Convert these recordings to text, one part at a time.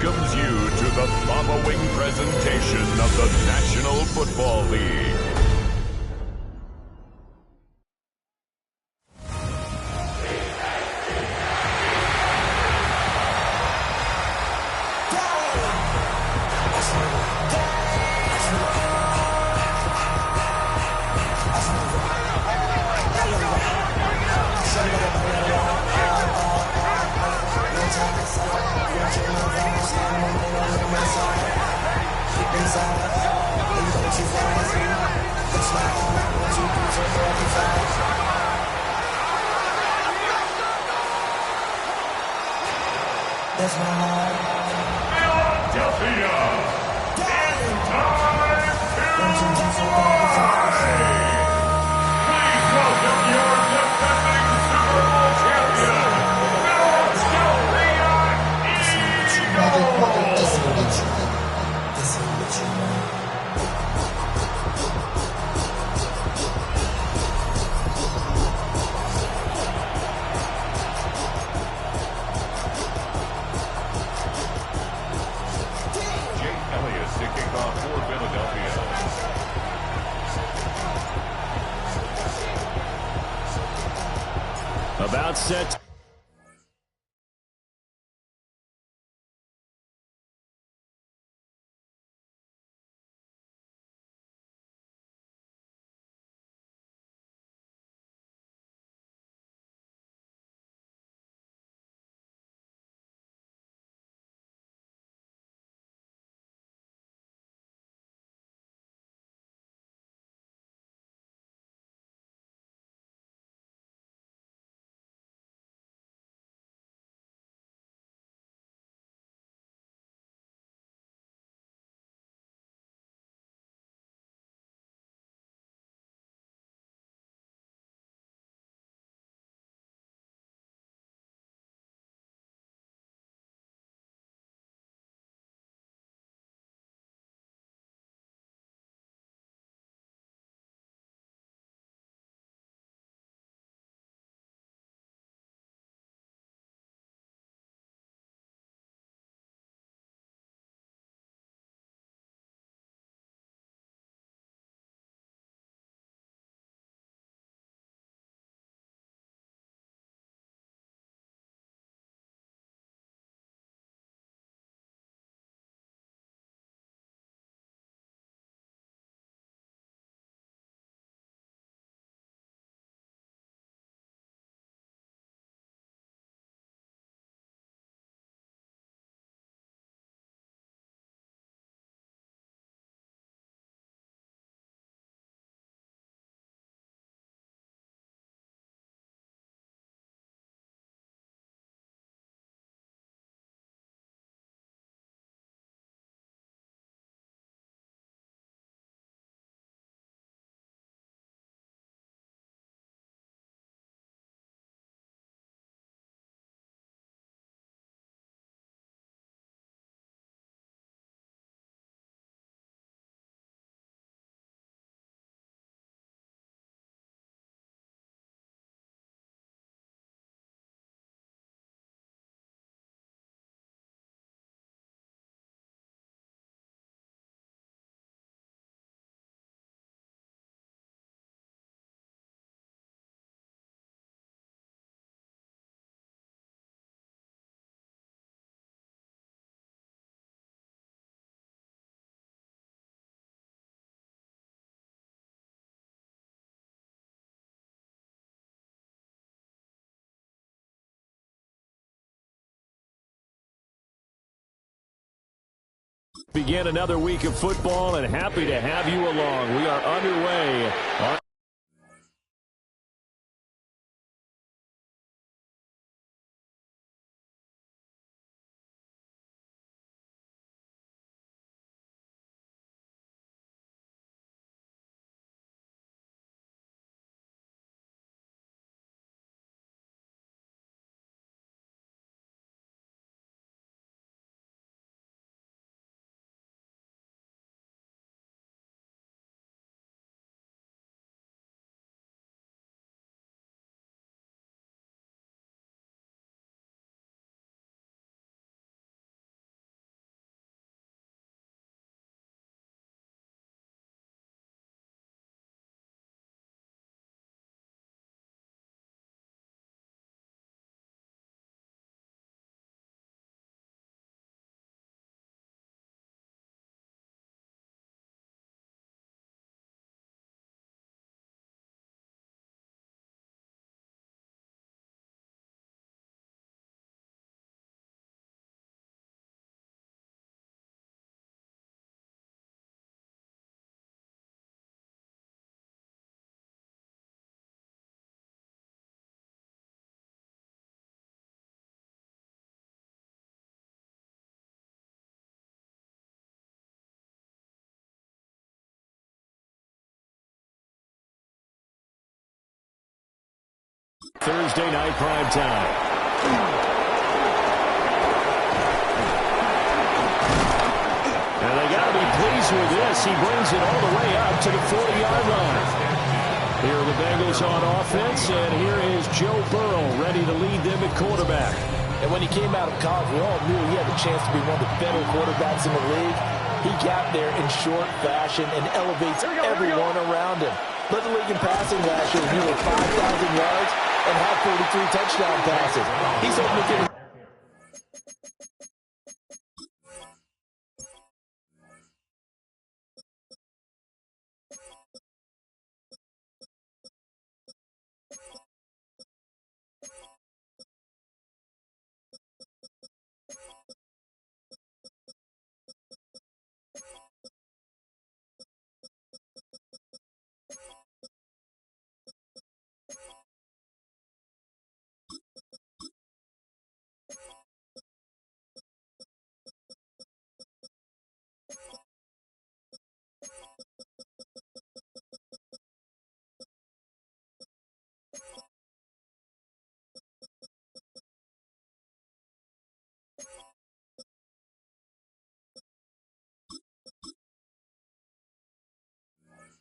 welcomes you to the following presentation of the National Football League. That's my heart. Philadelphia, it's time to play. Please welcome your defending Super Bowl champion, Philadelphia Eagles. To kick off for Philadelphia. About set. Begin another week of football, and happy to have you along. We are underway. Thursday night prime time. And they got to be pleased with this. He brings it all the way up to the 40-yard line. Here are the Bengals on offense, and here is Joe Burrow ready to lead them at quarterback. And when he came out of college, we all knew he had the chance to be one of the better quarterbacks in the league. He got there in short fashion and elevates everyone around him. Led the league in passing last year with nearly 5,000 yards and had 43 touchdown passes. He's hoping to get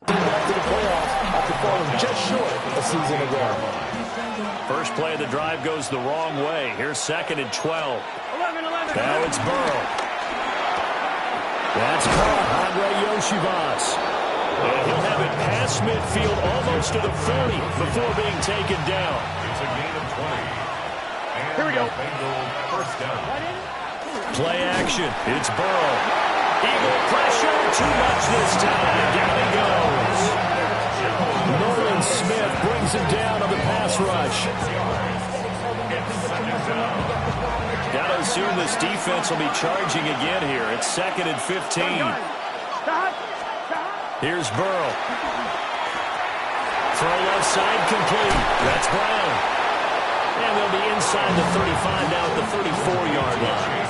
back to the playoffs after falling just short a season ago. First play of the drive goes the wrong way. Here's 2nd and 12. Now it's Burrow. That's caught. Andre Yoshivas. And he'll have it past midfield almost to the 30 before being taken down. It's a gain of 20. And here we go. First down. Play action. It's Burrow. Eagle pressure. Too much this time. Down he goes. Nolan Smith brings him down on the pass rush. Got to assume this defense will be charging again here. It's 2nd and 15. Here's Burrow. Throw left side complete. That's Brown. And they'll be inside the 35 now at the 34-yard line.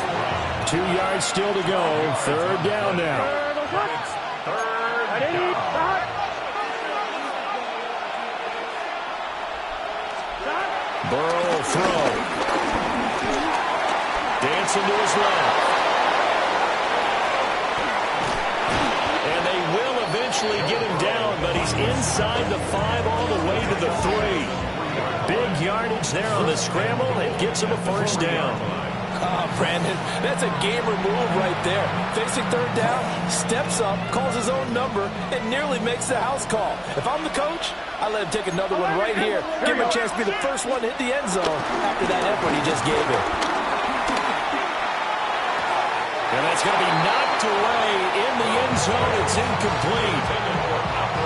2 yards still to go. 3rd down now. Burrow will throw. Dancing to his left. And they will eventually get him down, but he's inside the 5 all the way to the 3. Big yardage there on the scramble. It gets him a first down. Brandon, that's a gamer move right there. Facing 3rd down, steps up, calls his own number, and nearly makes the house call. If I'm the coach, I let him take another one right here. Give him a chance to be the first one to hit the end zone after that effort he just gave him. And that's going to be knocked away in the end zone. It's incomplete.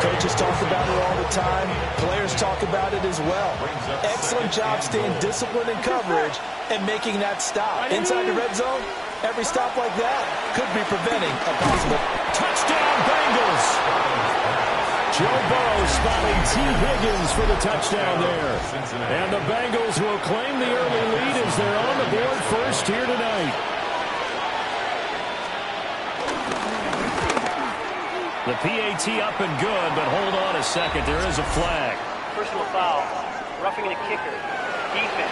Coaches talk about it all the time. Players talk about it as well. Excellent job staying disciplined in coverage and making that stop. Inside the red zone, every stop like that could be preventing a possible touchdown Bengals. Joe Burrow spotting T. Higgins for the touchdown there. And the Bengals will claim the early lead as they're on the board first here tonight. The PAT up and good, but hold on a second. There is a flag. Personal foul. Roughing the kicker. Defense.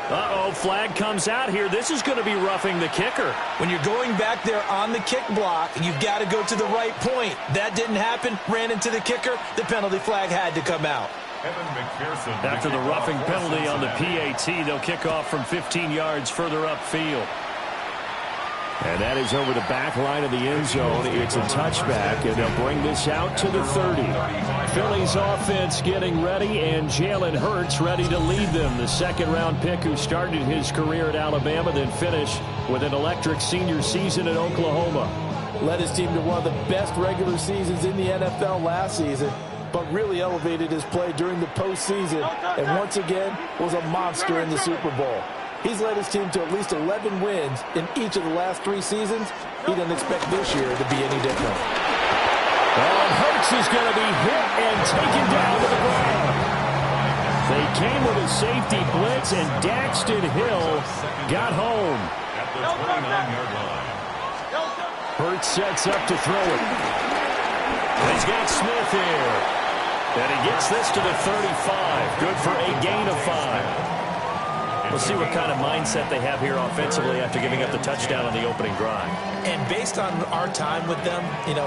Uh-oh, flag comes out here. This is going to be roughing the kicker. When you're going back there on the kick block, you've got to go to the right point. That didn't happen. Ran into the kicker. The penalty flag had to come out. After the roughing penalty on the PAT, they'll kick off from 15 yards further upfield. And that is over the back line of the end zone. It's a touchback, and they'll bring this out to the 30. Philly's offense getting ready, and Jalen Hurts ready to lead them. The second-round pick who started his career at Alabama, then finished with an electric senior season at Oklahoma. Led his team to one of the best regular seasons in the NFL last season, but really elevated his play during the postseason, and once again was a monster in the Super Bowl. He's led his team to at least 11 wins in each of the last 3 seasons. He doesn't expect this year to be any different. And Hurts is going to be hit and taken down to the ground. They came with a safety blitz, and Daxton Hill got home. At the 29-yard line. Hurts sets up to throw it. He's got Smith here. And he gets this to the 35. Good for a gain of 5. We'll see what kind of mindset they have here offensively after giving up the touchdown on the opening drive. And based on our time with them,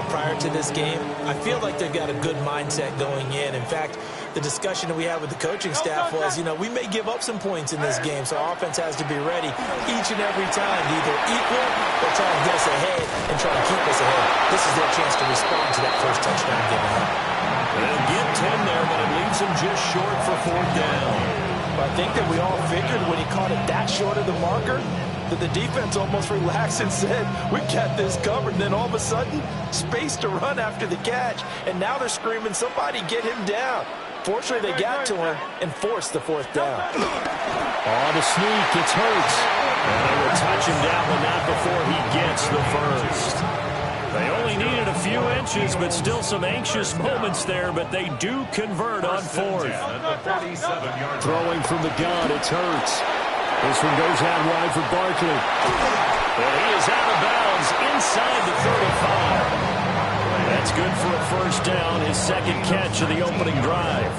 prior to this game, I feel like they've got a good mindset going in. In fact, the discussion that we had with the coaching staff was, we may give up some points in this game, so our offense has to be ready each and every time to either equal or try and get us ahead and try to keep us ahead. This is their chance to respond to that first touchdown given up. They'll get 10 there, but it leaves them just short for 4th down. I think that we all figured when he caught it that short of the marker that the defense almost relaxed and said, we got this covered. And then all of a sudden, space to run after the catch. And now they're screaming, somebody get him down. Fortunately, they got to him and forced the 4th down. Oh, the sneak. It's Hurts. And they will touch him down, but not before he gets the first. They only needed a few inches, but still some anxious moments there, but they do convert on 4th. Throwing from the gun, it's Hurts. This one goes out wide for Barkley. And he is out of bounds inside the 35. That's good for a first down, his second catch of the opening drive.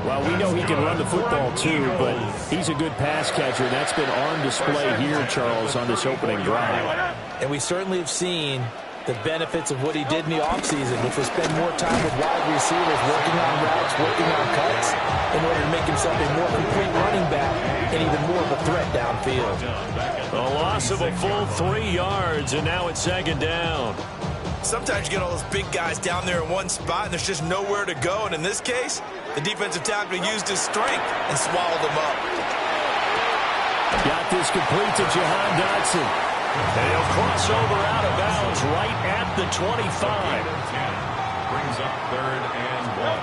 Well, we know he can run the football too, but he's a good pass catcher, and that's been on display here, Charles, on this opening drive. And we certainly have seen the benefits of what he did in the offseason, which was spend more time with wide receivers, working on routes, working on cuts, in order to make himself a more complete running back and even more of a threat downfield. A loss of a full 3 yards, and now it's 2nd down. Sometimes you get all those big guys down there in one spot, and there's just nowhere to go. And in this case, the defensive tackle used his strength and swallowed them up. Got this complete to Jahan Dotson. They'll cross over out of bounds right at the 25. Brings up 3rd and 1.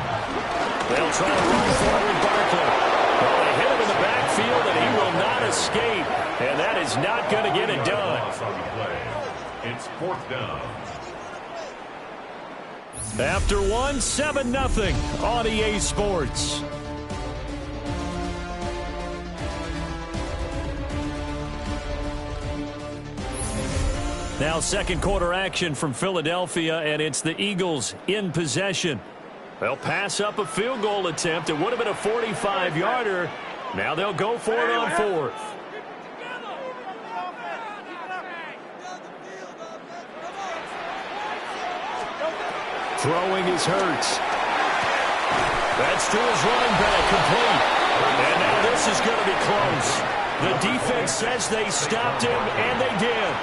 They'll try to run forward Barkley. Well, they hit him in the backfield, and he will not escape. And that is not going to get it done. It's 4th down. After 1, 7-0 on EA Sports. Now 2nd quarter action from Philadelphia, and it's the Eagles in possession. They'll pass up a field goal attempt. It would have been a 45-yarder. Now they'll go for it on 4th. Throwing is Hurts. That's to his running back, complete. And now this is going to be close. The defense says they stopped him, and they did.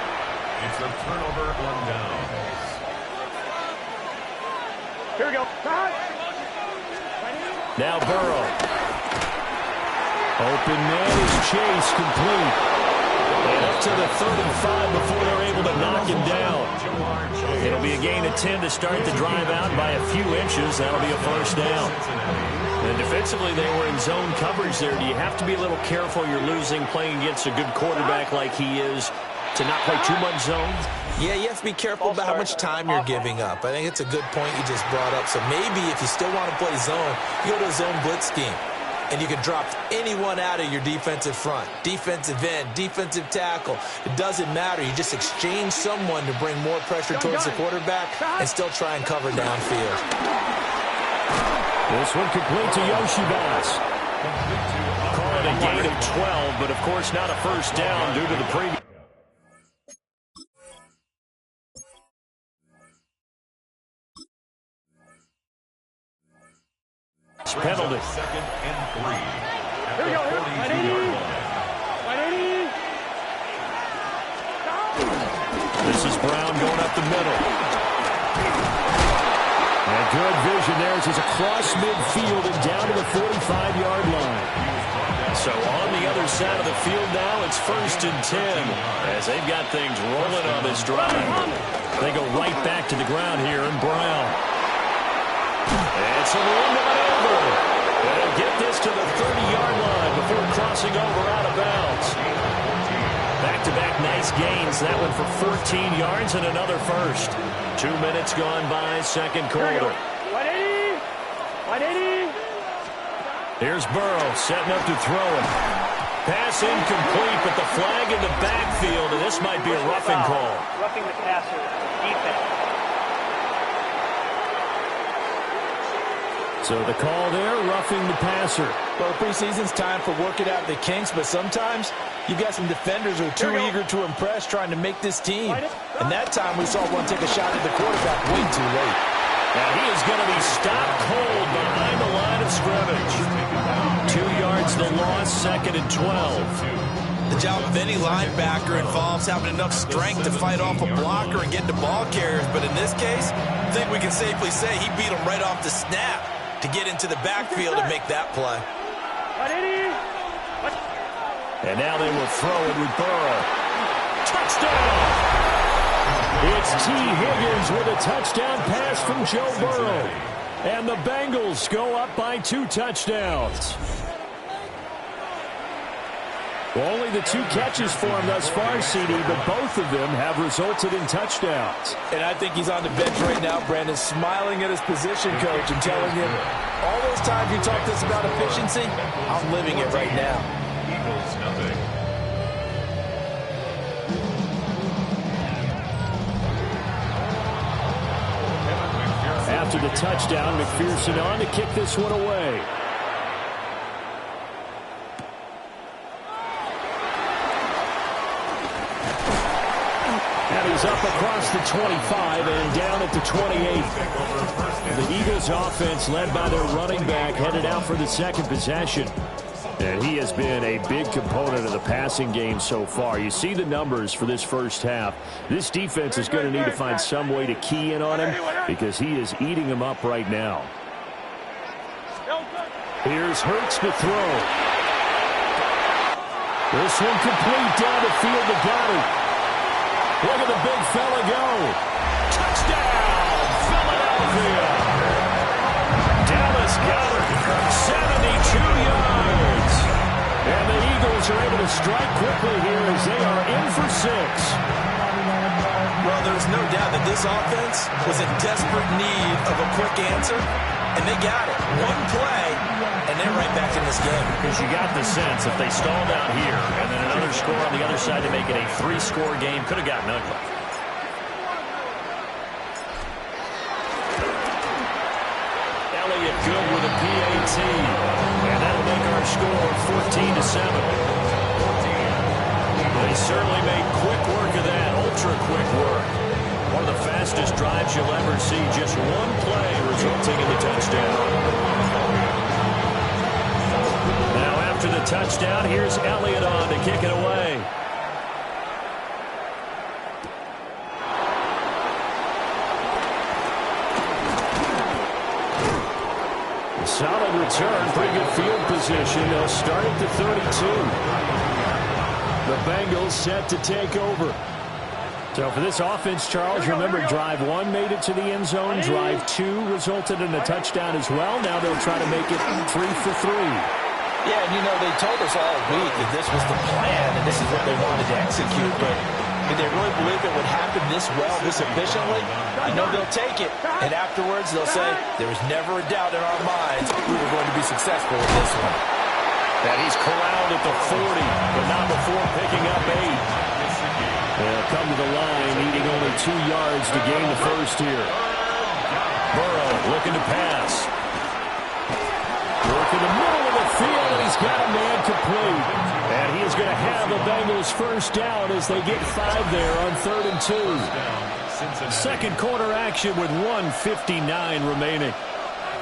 It's a turnover on downs. Here we go. Now Burrow. Open man is Chase, complete. And up to the 35 before they're able to knock him down. It'll be a gain of 10 to start the drive out by a few inches. That'll be a first down. And defensively, they were in zone coverage there. Do you have to be a little careful? You're losing playing against a good quarterback like he is to not play too much zone? Yeah, you have to be careful about how much time you're giving up. I think it's a good point you just brought up. So maybe if you still want to play zone, you go to a zone blitz scheme. And you can drop anyone out of your defensive front. Defensive end, defensive tackle. It doesn't matter. You just exchange someone to bring more pressure towards the quarterback and still try and cover downfield. This one complete to Yoshibas. Call it a gain of 12, but of course not a first down due to the previous. Penalty. 2nd and 3. Here we go. 42-yard line. This is Brown going up the middle. And good vision there as he's across midfield and down to the 45-yard line. So on the other side of the field now, it's 1st and 10 as they've got things rolling on this drive. They go right back to the ground here, and Brown. It's a little over. They'll get this to the 30-yard line before crossing over out of bounds. Back-to-back nice gains. That one for 14 yards and another first. 2 minutes gone by, 2nd quarter. 180. 180. Here's Burrow setting up to throw it. Pass incomplete, but the flag in the backfield, and this might be a roughing call. Roughing the passer. Defense. So the call there, roughing the passer. Well, the preseason's time for working out the kinks, but sometimes you've got some defenders who are too eager to impress, trying to make this team. And that time we saw one take a shot at the quarterback way too late. Now he is going to be stopped cold behind the line of scrimmage. 2 yards the loss, 2nd and 12. The job of any linebacker involves having enough strength to fight off a blocker and get to ball carriers. But in this case, I think we can safely say he beat him right off the snap to get into the backfield and make that play. And now they will throw it with Burrow. Touchdown! It's T. Higgins with a touchdown pass from Joe Burrow. And the Bengals go up by 2 touchdowns. Well, only the 2 catches for him thus far, CD, but both of them have resulted in touchdowns. And I think he's on the bench right now, Brandon, smiling at his position coach and telling him, all those times you talked to us about efficiency, I'm living it right now. Eagles nothing. After the touchdown, McPherson on to kick this one away. And he's up across the 25 and down at the 28. The Eagles offense, led by their running back, headed out for the 2nd possession. And he has been a big component of the passing game so far. You see the numbers for this first half. This defense is going to need to find some way to key in on him because he is eating them up right now. Here's Hurts to throw. This one complete down the field to Goddard. Look at the big fella go. Touchdown, Philadelphia. Dallas Goedert, 72 yards. And the Eagles are able to strike quickly here as they are in for 6. Well, there's no doubt that this offense was in desperate need of a quick answer, and they got it. One play, and they're right back in this game. Because you got the sense if they stalled out here and then another score on the other side to make it a 3-score game, could have gotten ugly. Elliott good with a PAT. And that'll make our score 14-7. They certainly made quick work of that, ultra-quick work. One of the fastest drives you'll ever see. Just one play resulting in the touchdown. Now after the touchdown, here's Elliott on to kick it away. Solid return, pretty good field position. They'll start at the 32. The Bengals set to take over. So for this offense, Charles, remember drive 1 made it to the end zone. Drive 2 resulted in a touchdown as well. Now they'll try to make it 3 for 3. Yeah, and you know, they told us all week that this was the plan and this is what they wanted to execute, but did they really believe it would happen this well, this efficiently? I know they'll take it, and afterwards they'll say, there was never a doubt in our minds we were going to be successful with this one. And he's corralled at the 40, but not before picking up 8. They'll come to the line, needing only 2 yards to gain the first here. Burrow looking to pass. Work in the middle of the field, and he's got a man complete. And he is going to have the Bengals first down as they get 5 there on 3rd and 2. Second quarter action with 1:59 remaining.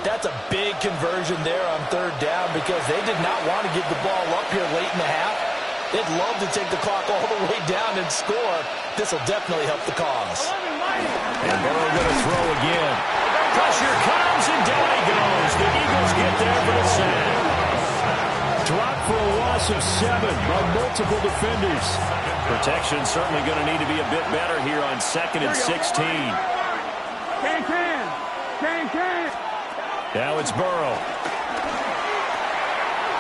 That's a big conversion there on 3rd down because they did not want to give the ball up here late in the half. They'd love to take the clock all the way down and score. This will definitely help the cause. And Burrow going to throw again. Pressure comes, and down he goes. The Eagles get there for the sack. Drop for a loss of 7 by multiple defenders. Protection certainly going to need to be a bit better here on 2nd and 16. Now it's Burrow.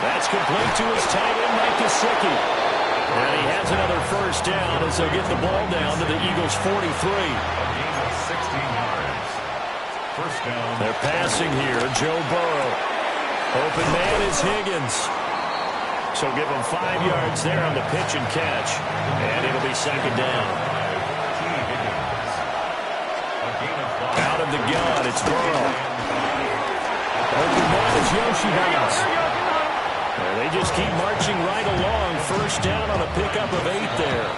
That's complete to his tight end, Mike Gesicki. And he has another first down as they'll get the ball down to the Eagles' 43. A gain of 16 yards. First down. They're passing here. Joe Burrow. Open man is Higgins. So give him 5 yards there on the pitch and catch. And it'll be 2nd down. Out of the gun, it's Burrow. Open Yoshiha's. And they just keep marching right along. First down on a pickup of 8 there.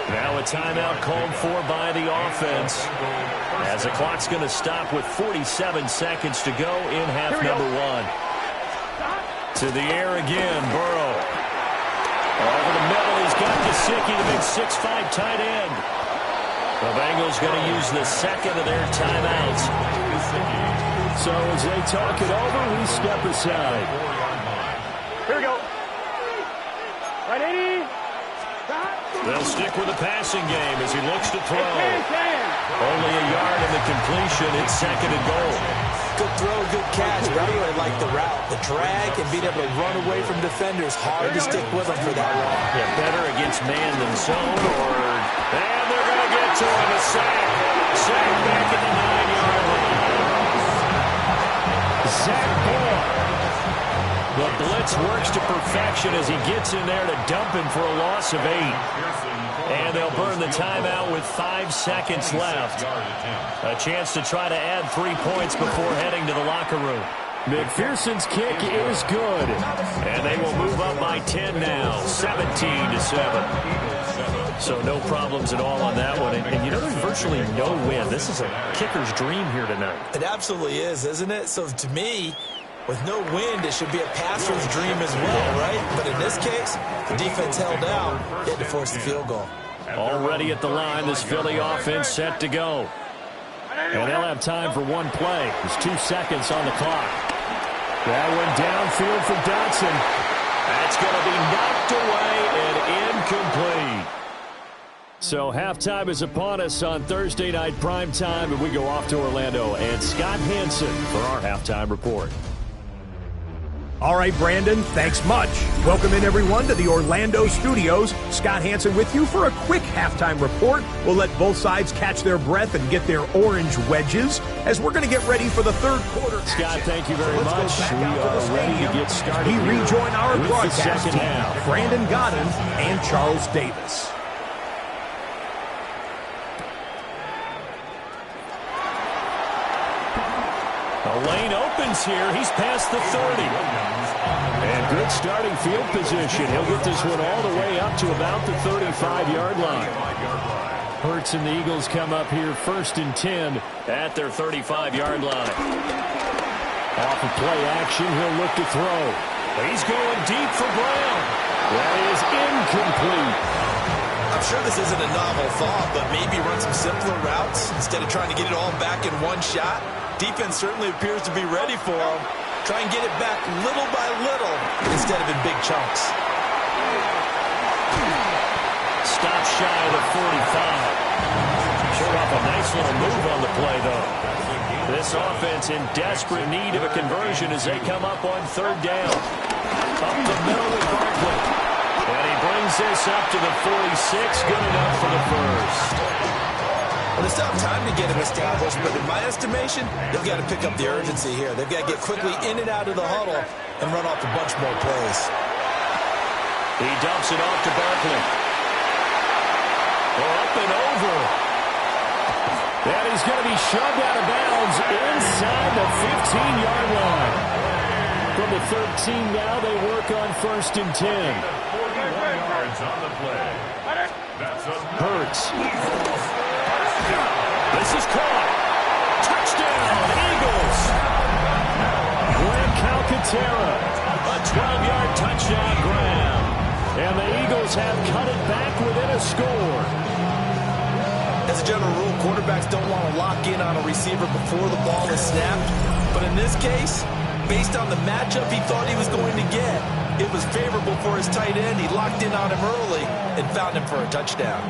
Now a timeout called for by the offense, as the clock's going to stop with 47 seconds to go in half number 1. To the air again, Burrow. Over the middle, he's got Gesicki, the big 6'5" tight end. The Bengals going to use the second of their timeouts. So as they talk it over, we step aside. Here we go. Right, 80. They'll stick with the passing game as he looks to throw. Only a yard in the completion. It's 2nd and goal. Good throw, good catch, but I really like the route. The drag and being able to run away from defenders. Hard to stick with them for that long. Yeah, better against man than zone. And they're going to get to him. A sack. Sack back at the 9-yard line. Zach Moore. The blitz works to perfection as he gets in there to dump him for a loss of 8. And they'll burn the timeout with 5 seconds left. A chance to try to add 3 points before heading to the locker room. McPherson's kick is good. And they will move up by 10 now, 17-7. So no problems at all on that one. And you know, there's virtually no win. This is a kicker's dream here tonight. It absolutely is, isn't it? So to me, with no wind, it should be a passer's dream as well, right? But in this case, the defense held out, had to force the field goal. Already at the line, this Philly offense set to go. And they'll have time for one play. There's 2 seconds on the clock. That one downfield for Dotson. That's going to be knocked away and incomplete. So halftime is upon us on Thursday night primetime, and we go off to Orlando and Scott Hansen for our halftime report. All right, Brandon, thanks much. Welcome in, everyone, to the Orlando studios. Scott Hansen with you for a quick halftime report. We'll let both sides catch their breath and get their orange wedges as we're going to get ready for the third quarter. Scott, thank you very much. We are ready to get started. We rejoin our with broadcast the second team, half. Brandon Godden and Charles Davis. The lane opens here. He's past the 30. And good starting field position. He'll get this one all the way up to about the 35-yard line. Hurts and the Eagles come up here 1st and 10 at their 35-yard line. Off of play action, he'll look to throw. He's going deep for Brown. That is incomplete. I'm sure this isn't a novel thought, but maybe run some simpler routes instead of trying to get it all back in one shot. Defense certainly appears to be ready for him. Try and get it back little by little instead of in big chunks. Stop shy of the 45. Showed off a nice little move on the play, though. This offense in desperate need of a conversion as they come up on 3rd down. Up the middle with Barkley. And he brings this up to the 46. Good enough for the first. Well, they still have time to get him established, but in my estimation, they've got to pick up the urgency here. They've got to get quickly in and out of the huddle and run off a bunch more plays. He dumps it off to Barkley. Up and over. And he's going to be shoved out of bounds inside the 15-yard line. From the 13 now, they work on 1st and 10. 41 yards on the play. Hurts. This is caught. Touchdown, Eagles. Graham Calcaterra. A 12-yard touchdown grab. And the Eagles have cut it back within a score. As a general rule, quarterbacks don't want to lock in on a receiver before the ball is snapped. But in this case, based on the matchup he thought he was going to get, it was favorable for his tight end. He locked in on him early and found him for a touchdown.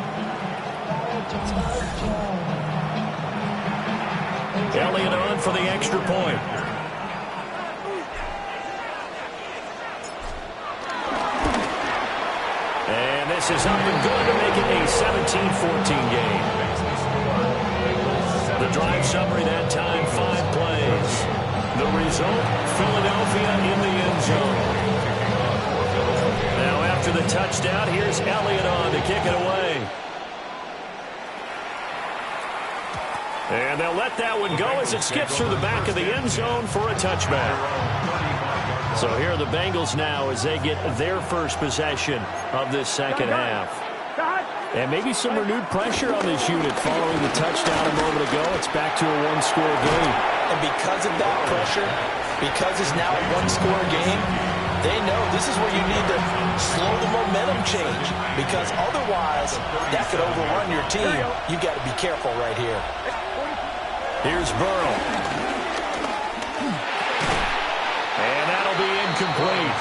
Elliott on for the extra point. And this is up and good to make it a 17-14 game. The drive summary that time, 5 plays. The result, Philadelphia in the end zone. Now after the touchdown, here's Elliott on to kick it away. And they'll let that one go as it skips through the back of the end zone for a touchback. So here are the Bengals now as they get their first possession of this second half. And maybe some renewed pressure on this unit following the touchdown a moment ago. It's back to a one-score game. And because of that pressure, because it's now a one-score game, they know this is where you need to slow the momentum change, because otherwise that could overrun your team. You got to be careful right here. Here's Burrow. And that'll be incomplete.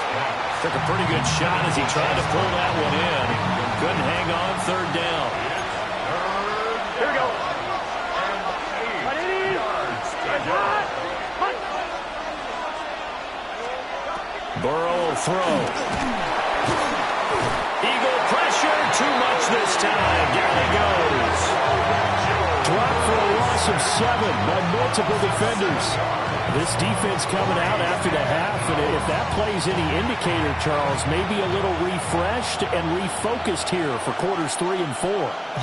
Took a pretty good shot as he tried to pull that one in. Couldn't hang on, third down. Here we go. Burrow will throw. Eagle pressure, too much this time. Down he goes. Dropped for a loss of 7 by multiple defenders. This defense coming out after the half, and if that plays any indicator, Charles, maybe a little refreshed and refocused here for quarters 3 and 4.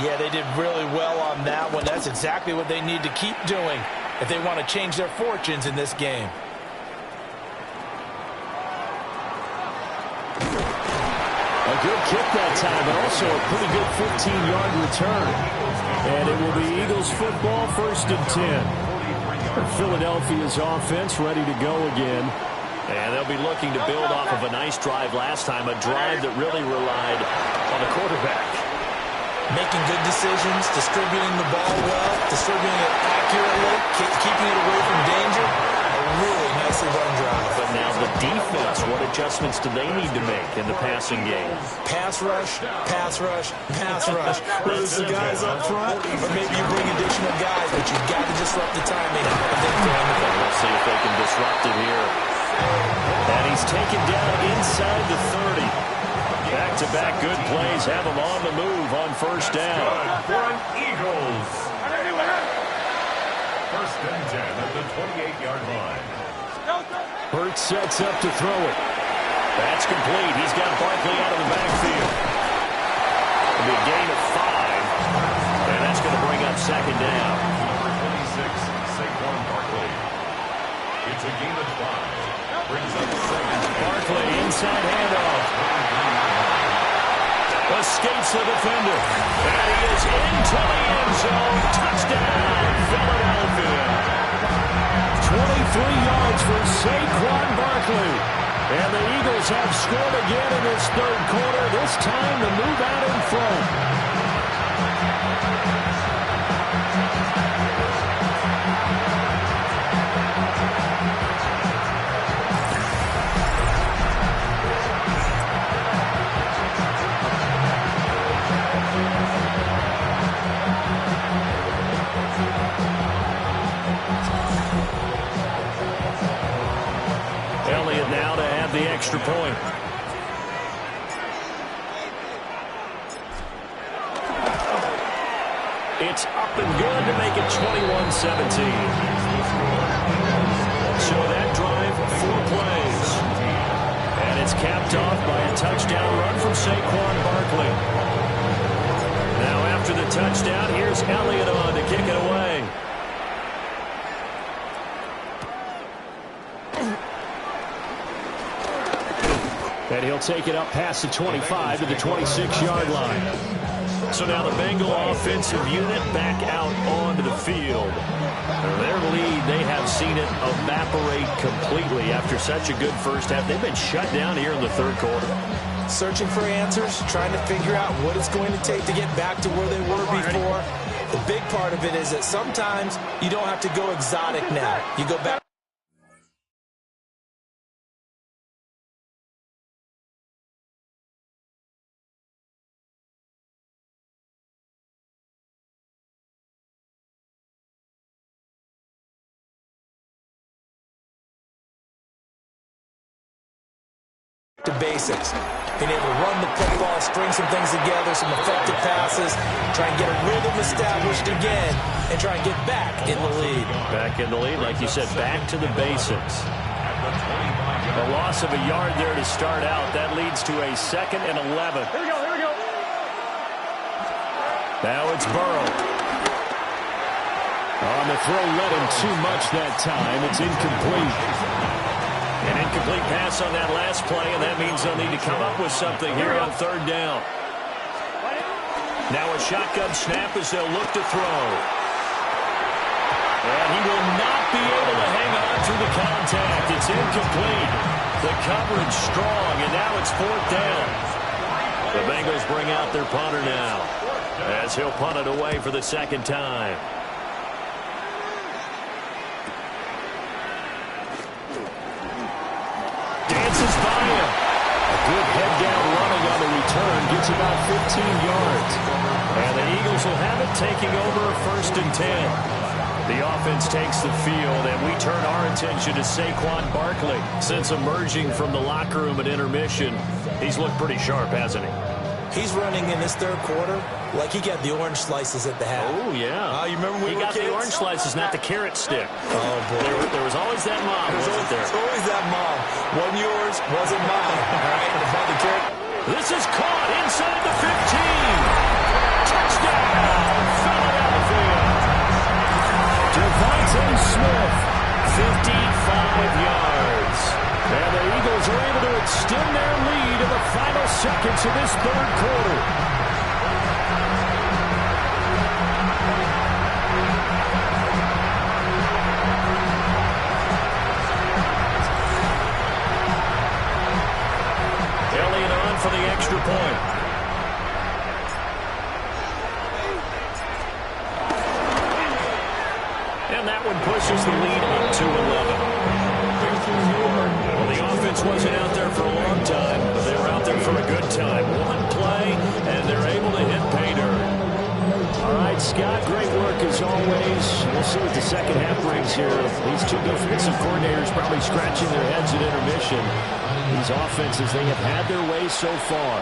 Yeah, they did really well on that one. That's exactly what they need to keep doing if they want to change their fortunes in this game. A good kick that time, but also a pretty good 15-yard return. And it will be Eagles football, 1st and 10. Philadelphia's offense ready to go again. And they'll be looking to build off of a nice drive last time, a drive that really relied on the quarterback. Making good decisions, distributing the ball well, distributing it accurately, keeping it away from danger. A really nicely run drive. But now the defense, what adjustments do they need to make in the passing game? Pass rush, pass rush, pass rush. Whether it's the guys up front, or maybe you bring additional guys, but you've got to disrupt the timing. We'll see if they can disrupt it here. And he's taken down inside the 30. Back-to-back good plays have him on the move on first down. Eagles. 1st and 10 at the 28-yard line. Hurts sets up to throw it. That's complete. He's got Barkley out of the backfield. It'll be a gain of 5. And that's going to bring up second down. Number 26, Saquon Barkley. It's a gain of 5. Brings up second. Barkley inside handoff. Escapes the defender. And he is into the end zone. Touchdown, Philadelphia. 23 yards for Saquon Barkley. And the Eagles have scored again in this 3rd quarter. This time to move out in front. Elliott now to add the extra point. It's up and good to make it 21-17. So that drive, 4 plays. And it's capped off by a touchdown run from Saquon Barkley. Now after the touchdown, here's Elliott on to kick it away. And he'll take it up past the 25 to the 26-yard line. So now the Bengal offensive unit back out onto the field. Their lead, they have seen it evaporate completely after such a good first half. They've been shut down here in the 3rd quarter. Searching for answers, trying to figure out what it's going to take to get back to where they were before. The big part of it is that sometimes you don't have to go exotic now. You go back to basics. Being able to run the football, string some things together, some effective passes, try and get a rhythm established again, and try and get back in the lead. Back in the lead, like you said, back to the basics. A loss of a yard there to start out. That leads to a 2nd and 11. Here we go, here we go. Now it's Burrow. On the throw, led him too much that time. It's incomplete. An incomplete pass on that last play, and that means they'll need to come up with something here on third down. Now a shotgun snap as they'll look to throw. And he will not be able to hang on through the contact. It's incomplete. The coverage strong, and now it's fourth down. The Bengals bring out their punter now as he'll punt it away for the second time. Dances by him. A good head down running on the return. Gets about 15 yards. And the Eagles will have it, taking over first and 10. The offense takes the field, and we turn our attention to Saquon Barkley. Since emerging from the locker room at intermission, he's looked pretty sharp, hasn't he? He's running in this third quarter like he got the orange slices at the half. Oh, yeah. You remember when he got the orange slices, not the carrot stick. Oh, boy. There was always that mom, wasn't there? There's always that mom. One yours, wasn't mine. All right, the carrot. This is caught inside the 15. Touchdown, Philadelphia. Devontae Smith, 55 yards. And the Eagles are able to extend their lead in the final seconds of this third quarter. Elliott on for the extra point. And that one pushes the lead up to 11. Well, the offense wasn't out there for a long time, but they were out there for a good time. One play, and they're able to hit pay dirt. All right, Scott, great work as always. We'll see what the second half brings here. These two defensive coordinators probably scratching their heads at intermission. These offenses, they have had their way so far.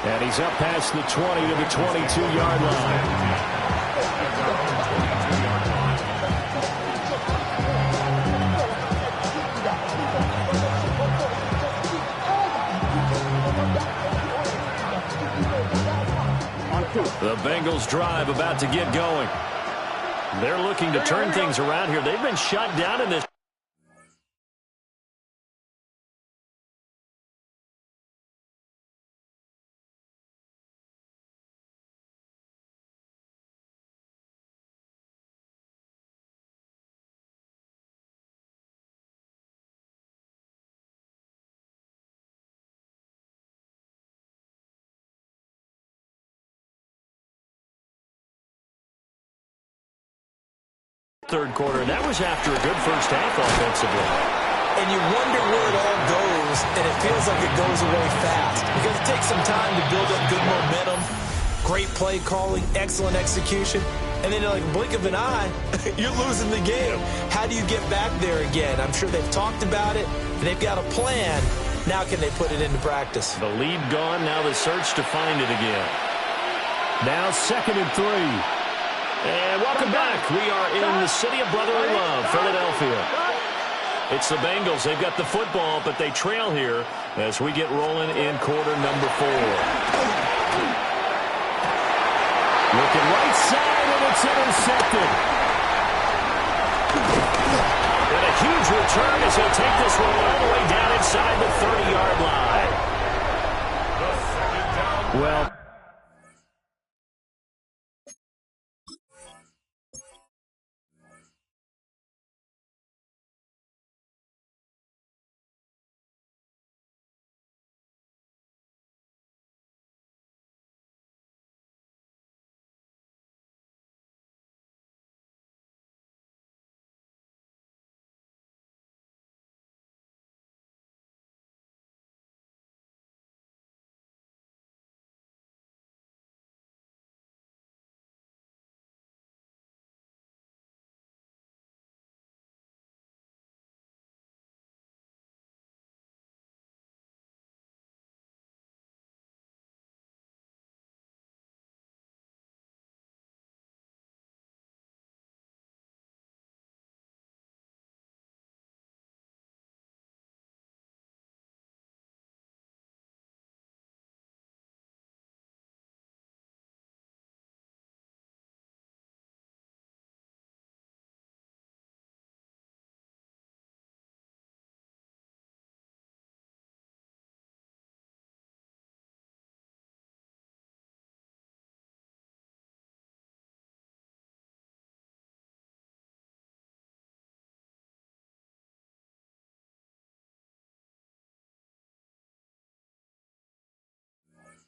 And he's up past the 20 to the 22-yard line. The Bengals drive about to get going. They're looking to turn things around here. They've been shut down in this. Third quarter, and that was after a good first half offensively. And you wonder where it all goes, and it feels like it goes away fast because it takes some time to build up good momentum, great play calling, excellent execution, and then like blink of an eye, you're losing the game. How do you get back there again? I'm sure they've talked about it, and they've got a plan. Now can they put it into practice? The lead gone, now the search to find it again. Now 2nd and 3. And welcome back. We are in the city of brotherly love, Philadelphia. It's the Bengals. They've got the football, but they trail here as we get rolling in quarter number 4. Looking right side, and it's intercepted. And a huge return as he'll take this one all the way down inside the 30-yard line. Well,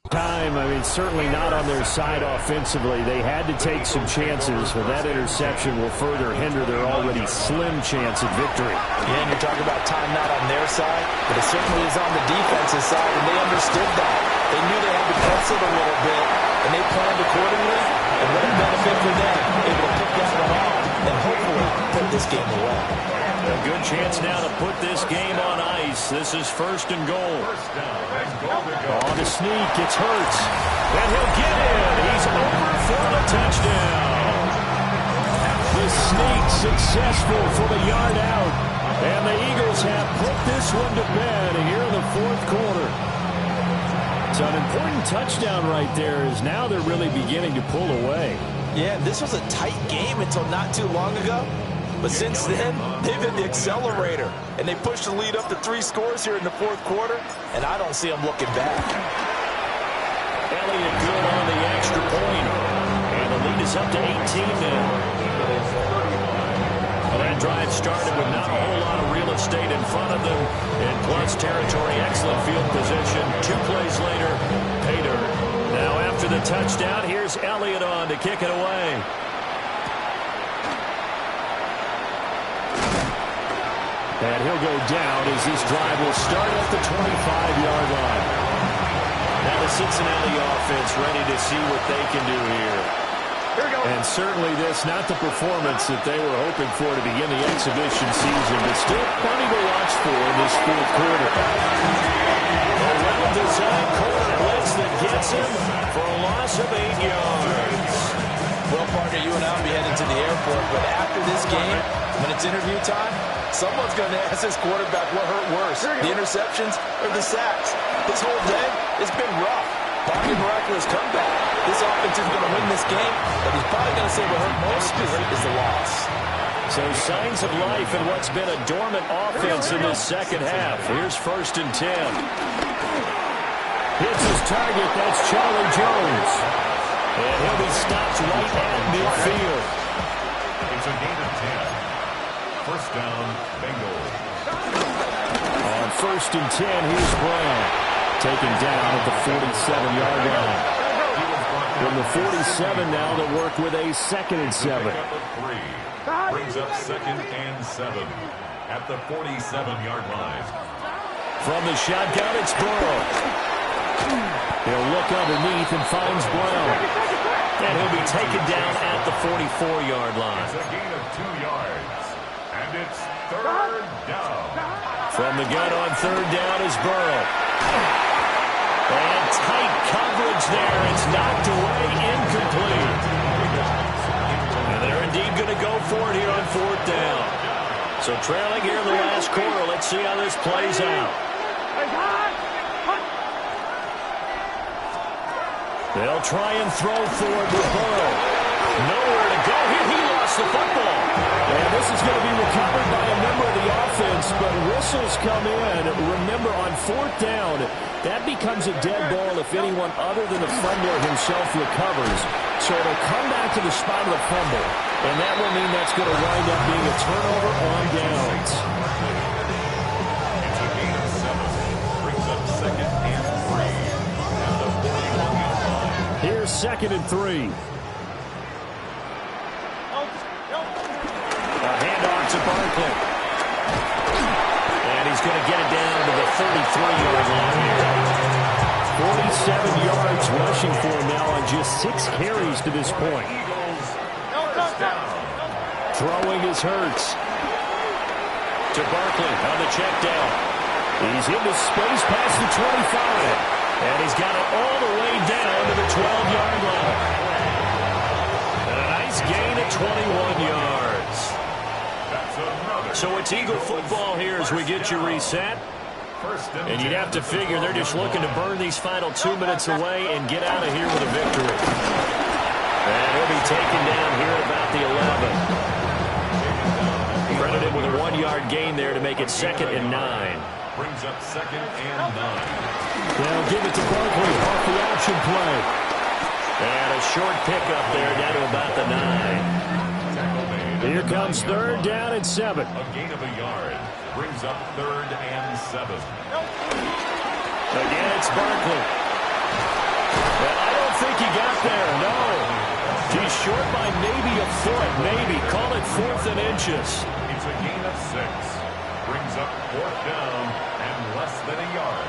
Time, I mean, certainly not on their side offensively. They had to take some chances, but that interception will further hinder their already slim chance at victory. Yeah, and you're talking about time not on their side, but it certainly is on the defensive side, and they understood that. They knew they had to press it a little bit, and they planned accordingly, and what a benefit for them, able to pick that one off and hopefully put this game away. A good chance now to put this game on ice. This is first and goal. On the sneak, it's Hurts. And he'll get in. He's over for the touchdown. The sneak successful for the yard out. And the Eagles have put this one to bed here in the fourth quarter. So an important touchdown right there is now they're really beginning to pull away. Yeah, this was a tight game until not too long ago. But since then, they've hit the accelerator. And they pushed the lead up to 3 scores here in the fourth quarter. And I don't see them looking back. Elliott good on the extra point. And the lead is up to 18 now. Well, that drive started with not a whole lot of real estate in front of them. In plus territory, excellent field position. 2 plays later, pay dirt. Now after the touchdown, here's Elliott on to kick it away. And he'll go down as this drive will start at the 25-yard line. Now the Cincinnati offense ready to see what they can do here. And certainly this, not the performance that they were hoping for to begin the exhibition season, but still plenty to watch for in this fourth quarter. A well-designed corner blitz that gets him for a loss of 8 yards. Well, partner, you and I will be headed to the airport, but after this game, when it's interview time, someone's going to ask this quarterback what hurt worse, the interceptions or the sacks. This whole day, it's been rough. Barring a miraculous comeback, this offense is going to win this game, but he's probably going to say what hurt most is the loss. So signs of life in what's been a dormant offense in this second half. Here's first and 10. Hits his target, that's Charlie Jones. And he'll be stopped right at midfield. It's a gain of 10. First down, Bengals. On first and 10, here's Brown. Taken down at the 47-yard line. From the 47 now, they'll work with a second and 7. Brings up second and 7 at the 47-yard line. From the shotgun, it's Burrow. He'll look underneath and finds Brown. And he'll be taken down at the 44-yard line. It's a gain of 2 yards. And it's third down. From the gun on third down is Burrow. And tight coverage there. It's knocked away, incomplete. And they're indeed going to go for it here on fourth down. So trailing here in the last quarter. Let's see how this plays out. They'll try and throw forward with Burrow. Nowhere to go here. He lost the football. And this is going to be recovered by a member of the offense, but whistles come in. Remember, on fourth down, that becomes a dead ball if anyone other than the fumbler himself recovers. So it'll come back to the spot of the fumble, and that will mean that's going to wind up being a turnover on downs. It's a gain of 7. Brings up second and 3 at the 41-yard line. Here's second and 3. To Barkley. And he's going to get it down to the 33-yard line. 47 yards rushing for him now on just 6 carries to this point. Throwing is Hurts. To Barkley on the check down. He's into space past the 25. And he's got it all the way down to the 12-yard line. And a nice gain of 21 yards. So it's Eagle football here as we get you reset. And you'd have to figure they're just looking to burn these final 2 minutes away and get out of here with a victory. And he'll be taken down here at about the 11. Credited with a 1-yard gain there to make it second and 9. Brings up second and 9. They'll give it to Barkley off the option play. And a short pickup there down to about the 9. Here comes third down and 7. A gain of a yard. Brings up third and 7. Again, it's Barkley. foot, maybe. Call it 4th and inches. It's a gain of 6. Brings up 4th down and less than a yard.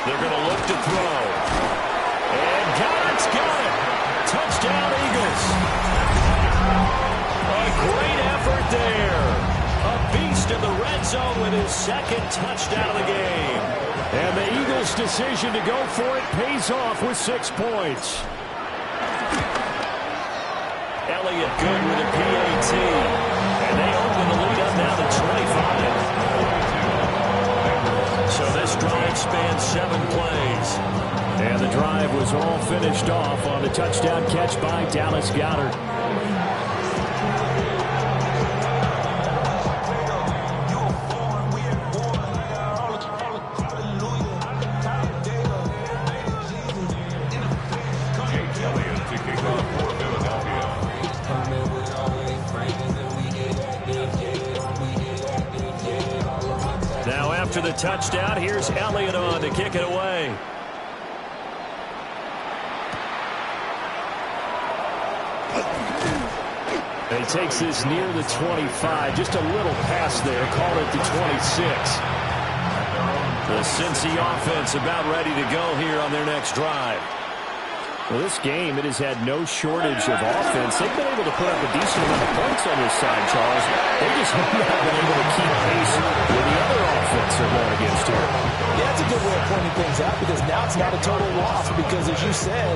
They're going to look to throw. And Goddard's got it. Touchdown, Eagles. A great effort there. A beast in the red zone with his 2nd touchdown of the game. And the Eagles' decision to go for it pays off with 6 points. Elliott good with a PAT. And they open the lead up now to 25. So this drive spans 7 plays. And the drive was all finished off on the touchdown catch by Dallas Goedert. Now after the touchdown, here's Elliott on to kick it away. He takes this near the 25, just a little pass there, called it the 26. The Cincy offense about ready to go here on their next drive. Well, this game, it has had no shortage of offense. They've been able to put up a decent amount of points on this side, Charles. They just have not been able to keep pace with the other offense they're going against here. Yeah, that's a good way of pointing things out because now it's not a total loss because, as you said,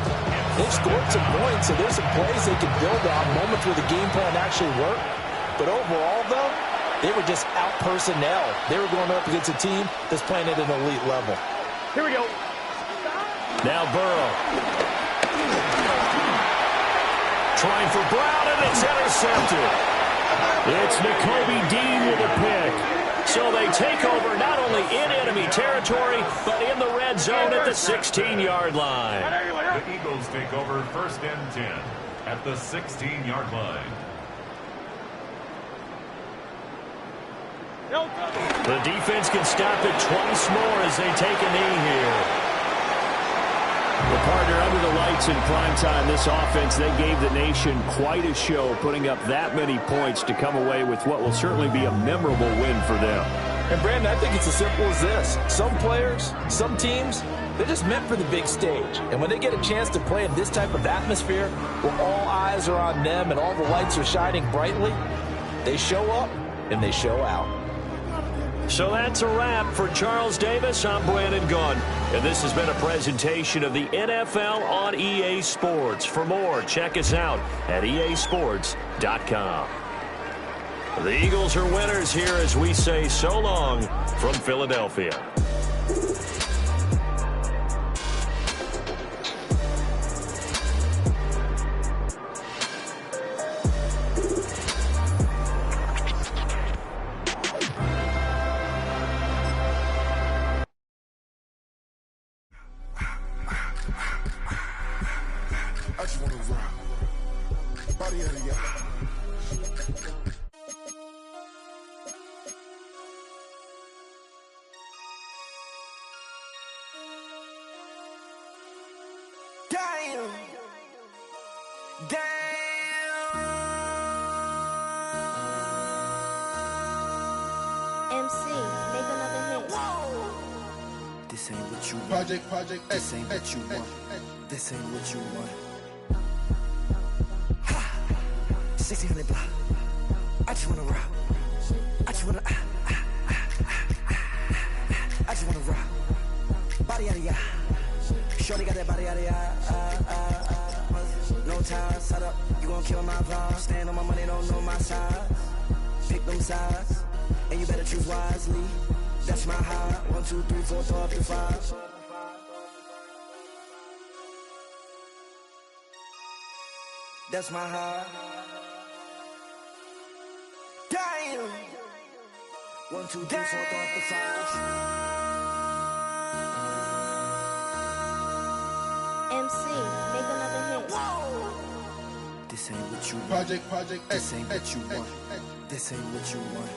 they've scored some points, so there's some plays they can build on, moments where the game plan actually worked. But overall, though, they were just out personnel. They were going up against a team that's playing at an elite level. Here we go. Now Burrow. Trying for Brown, and it's intercepted. It's Nakobe Dean with a pick. So they take over not only in enemy territory, but in the red zone at the 16-yard line. The Eagles take over 1st and 10 at the 16-yard line. The defense can stop it twice more as they take a knee here. The partner under the lights in primetime, this offense, they gave the nation quite a show, putting up that many points to come away with what will certainly be a memorable win for them. And, Brandon, I think it's as simple as this. Some players, some teams, they're just meant for the big stage. And when they get a chance to play in this type of atmosphere where all eyes are on them and all the lights are shining brightly, they show up and they show out. So that's a wrap for Charles Davis. I'm Brandon Gunn. And this has been a presentation of the NFL on EA Sports. For more, check us out at easports.com. The Eagles are winners here as we say so long from Philadelphia. This ain't what you want. Project. This ain't what you want. This ain't what you want. Ha! 1600 block. I just wanna rock. I just wanna. I just wanna rock. Body out of ya. Shorty got that body out of ya. No time, set up. You gon' kill my vibe. Stand on my money, don't know my size. Pick them sides, and you better choose wisely. That's my high. 1, 2, 3, 4, throw up to 5. That's my high. Damn. 1, 2, 3, 4, throw up to 5. MC, make another hit. Whoa. This ain't what you want. Project. This ain't what you want. This ain't what you want.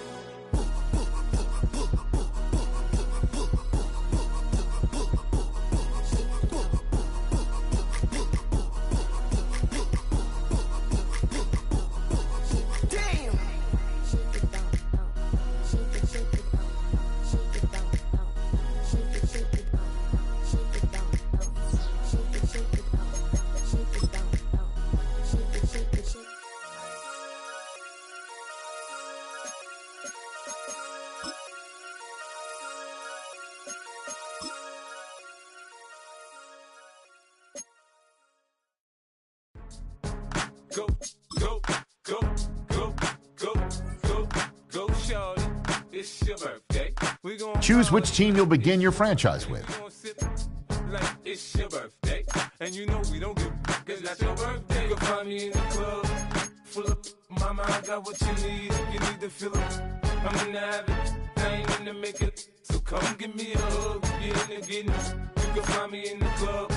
it's your birthday. Choose which team you'll begin your franchise with. Like it's your birthday. And you know we don't give cause that's your birthday. You can find me in the club. Full of mama, I got what you need. If you need to fill it, I'm in the habit. I ain't in the make it. So come give me a hug. Get in the getting. You can find me in the club.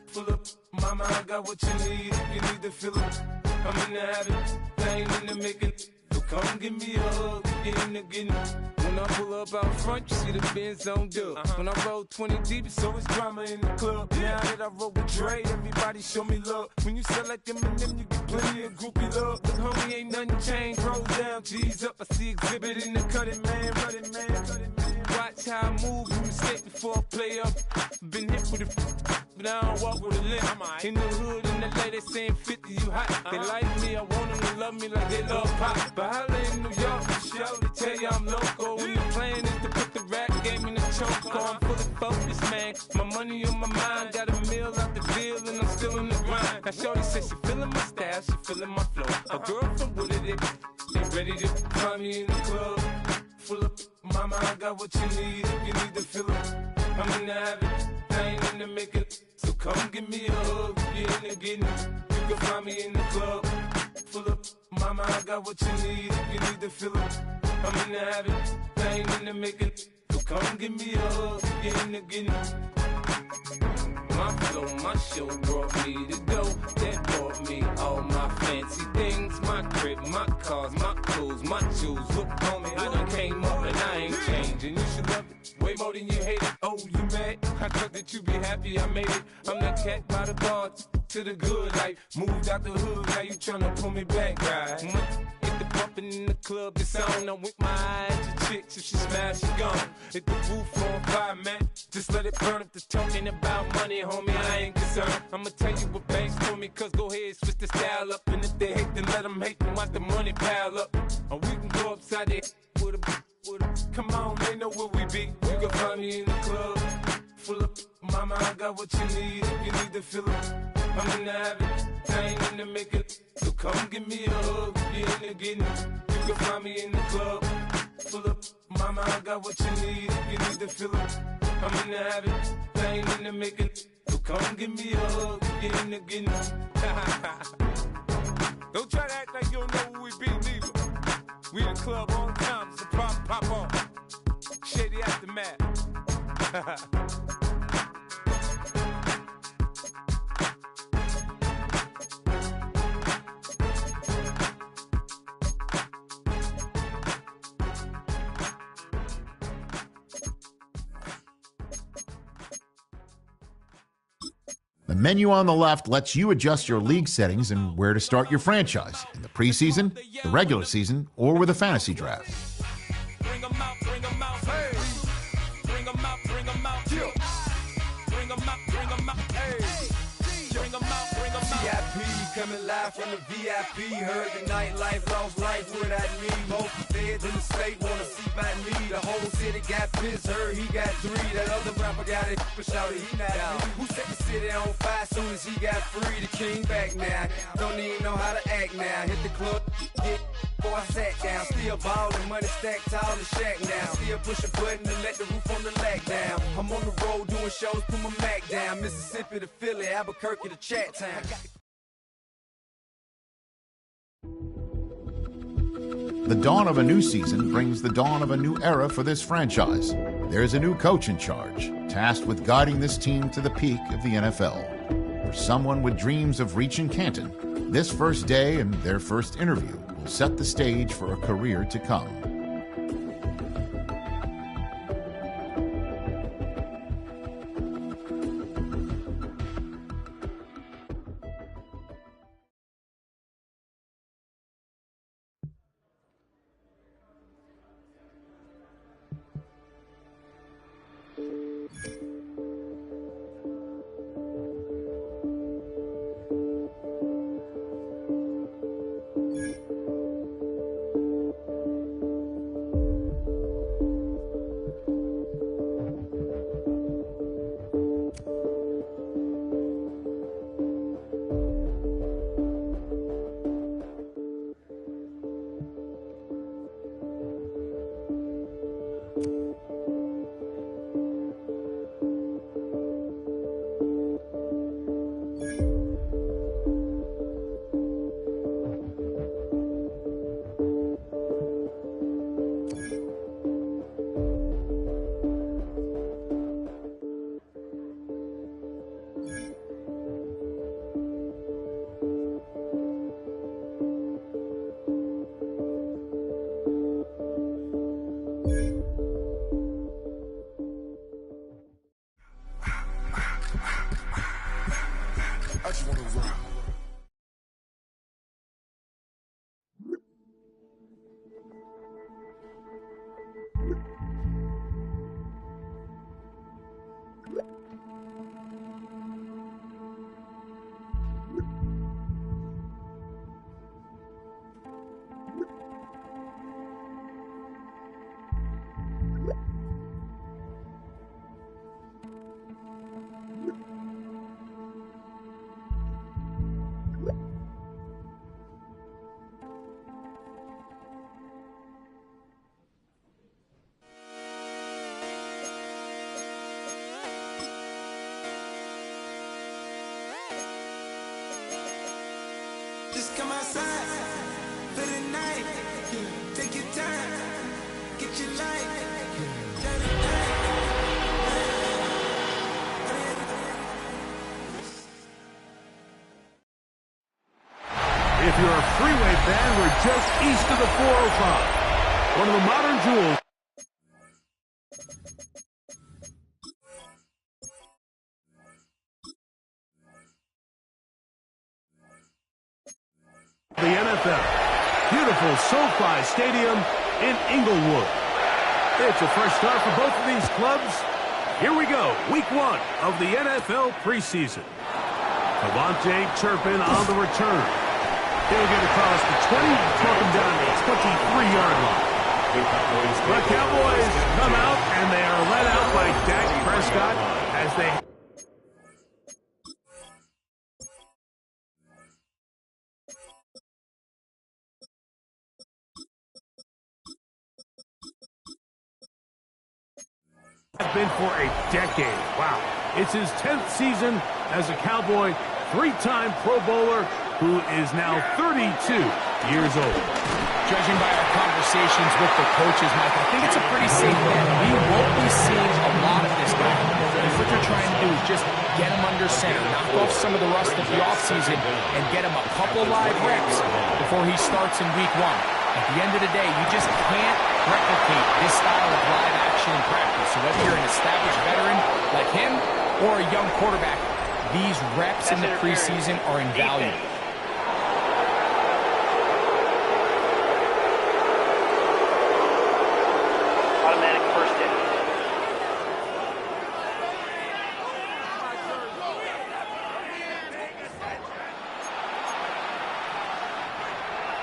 Full of mama, I got what you need. If you need to fill it, I'm in the habit. I ain't in the make it. So come give me a hug. Get in the getting. When I pull up out front, you see the Benz on dub. When I roll 20 deep, it's always drama in the club. Now that I roll with Dre, everybody show me love. When you sell like Eminem, you get plenty of groupie love. Look, homie, ain't nothing changed. Roll down, G's up. I see exhibit in the cutting, man. Running, man. Watch how I move, you mistake before I play up. Been hit with a but I don't walk with a limp. In the hood, in the LA, they saying 50, you hot. They like me, I want them to love me like they love pop. But holla in New York, for sure, they tell you I'm local. When the plan is to put the rap game in the choke. I'm fully focused, man. My money on my mind, got a meal out the deal, and I'm still in the grind. Now shorty says she feeling my style, she feeling my flow. A girl from Wooded, they ready to find me in the club. Full of mama, I got what you need. If you need to fill it, I'm in the habit. I ain't in the make it. So come give me a hug. Get in the getting. You can find me in the club. Full of mama, I got what you need. If you need to fill it, I'm in the habit. I ain't in the make it. So come give me a hug. Get in the getting. My flow, my show brought me to go. That brought me all my fancy things. My crib, my cars, my clothes, my shoes. Look, homie, I done came up and I ain't changing. You should love it way more than you hate it. Oh, you mad? I thought that you be happy I made it. I'm that cat by the bar to the good life. Moved out the hood, now you tryna pull me back, right? Get the bumpin' in the club, it's on. I'm with my eyes to chicks, if she smash, she gone. Hit the roof on fire, man. Just let it burn if the talking about money, homie, I ain't concerned. I'ma tell you what banks for me, cause go ahead, switch the style up. And if they hate, then let them hate, then watch the money pile up. Or we can go upside there with a come on, they know where we be. You can find me in the club. Full of mama, I got what you need. If you need to fill it, I'm in the habit. I ain't in the make it. So come give me a hug. Get in the getting. You can find me in the club. Full of mama, I got what you need. If you need to fill it, I'm in the habit. I ain't in the make it. So come give me a hug. Get in the getting. Don't try to act like you don't know who we be, neither. We in the club all the time, it's a problem, pop on. Shady Aftermath. The menu on the left lets you adjust your league settings and where to start your franchise in the preseason, the regular season, or with a fantasy draft. Bring 'em out, bring 'em out, hey. Bring 'em out, bring 'em out, yeah. Bring 'em out, bring 'em out, hey. Bring 'em out, bring 'em out. VIP coming live from the VIP. Heard the nightlife, lost life without me. Most feds in the state wanna see by me. The whole city got pissed, heard he got 3. That other rapper got it, but shouted he not me. Who set the city on fire soon as he got free? The king back now, don't even know how to act now. Hit the club, get before I sat down. Still ballin', money stacked tall and shack now. Still push a button to let the roof on the lag down. I'm on the road doing shows, put my Mac down. Mississippi to Philly, Albuquerque to Chat Town. The dawn of a new season brings the dawn of a new era for this franchise. There's a new coach in charge, tasked with guiding this team to the peak of the NFL. For someone with dreams of reaching Canton, this first day and their first interview will set the stage for a career to come. outside for the night. Take your time, get your life. If you're a freeway fan, we're just east of the 405. One of the modern jewels. The NFL. Beautiful SoFi Stadium in Inglewood. It's a fresh start for both of these clubs. Here we go, week 1 of the NFL preseason. Devontae Turpin on the return. He'll get across the 20, talk him down to the 23-yard line. The Cowboys come out, and they are led out by Dak Prescott as they... have been for a decade. Wow. It's his 10th season as a Cowboy, 3-time Pro Bowler, who is now 32 years old. Judging by our conversations with the coaches, Mike, I think it's a pretty safe bet. We won't be seeing a lot of this guy. And what they're trying to do is just get him under center, knock off some of the rust of the offseason, and get him a couple live reps before he starts in week 1. At the end of the day, you just can't replicate this style of live action in practice. So whether you're an established veteran like him or a young quarterback, these reps in the preseason are invaluable. Automatic first down.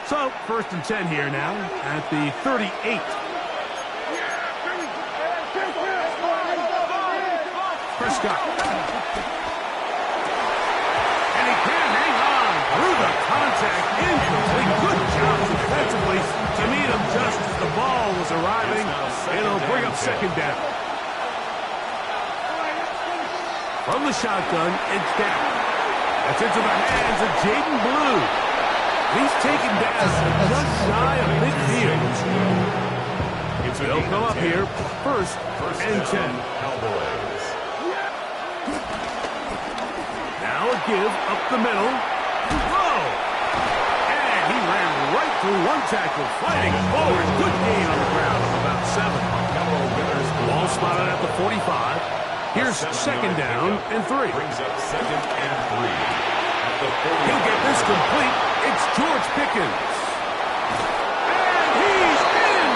So, 1st and 10 here now at the 38. Prescott. And he can hang on through the contact. Incomplete. Good job defensively to meet him just as the ball was arriving. It'll bring up 2nd down. From the shotgun, it's down. That's into the hands of Jaden Blue. He's taken down just shy of midfield. They'll come up here, 1st and 10. Cowboys. Now a give up the middle. Throw! And he ran right through one tackle, fighting forward. Good gain on the ground of about 7. Ball spotted at the 45. Here's 2nd down and 3. Brings up 2nd and 3. At the 40. He'll get this complete. It's George Pickens. And he's in!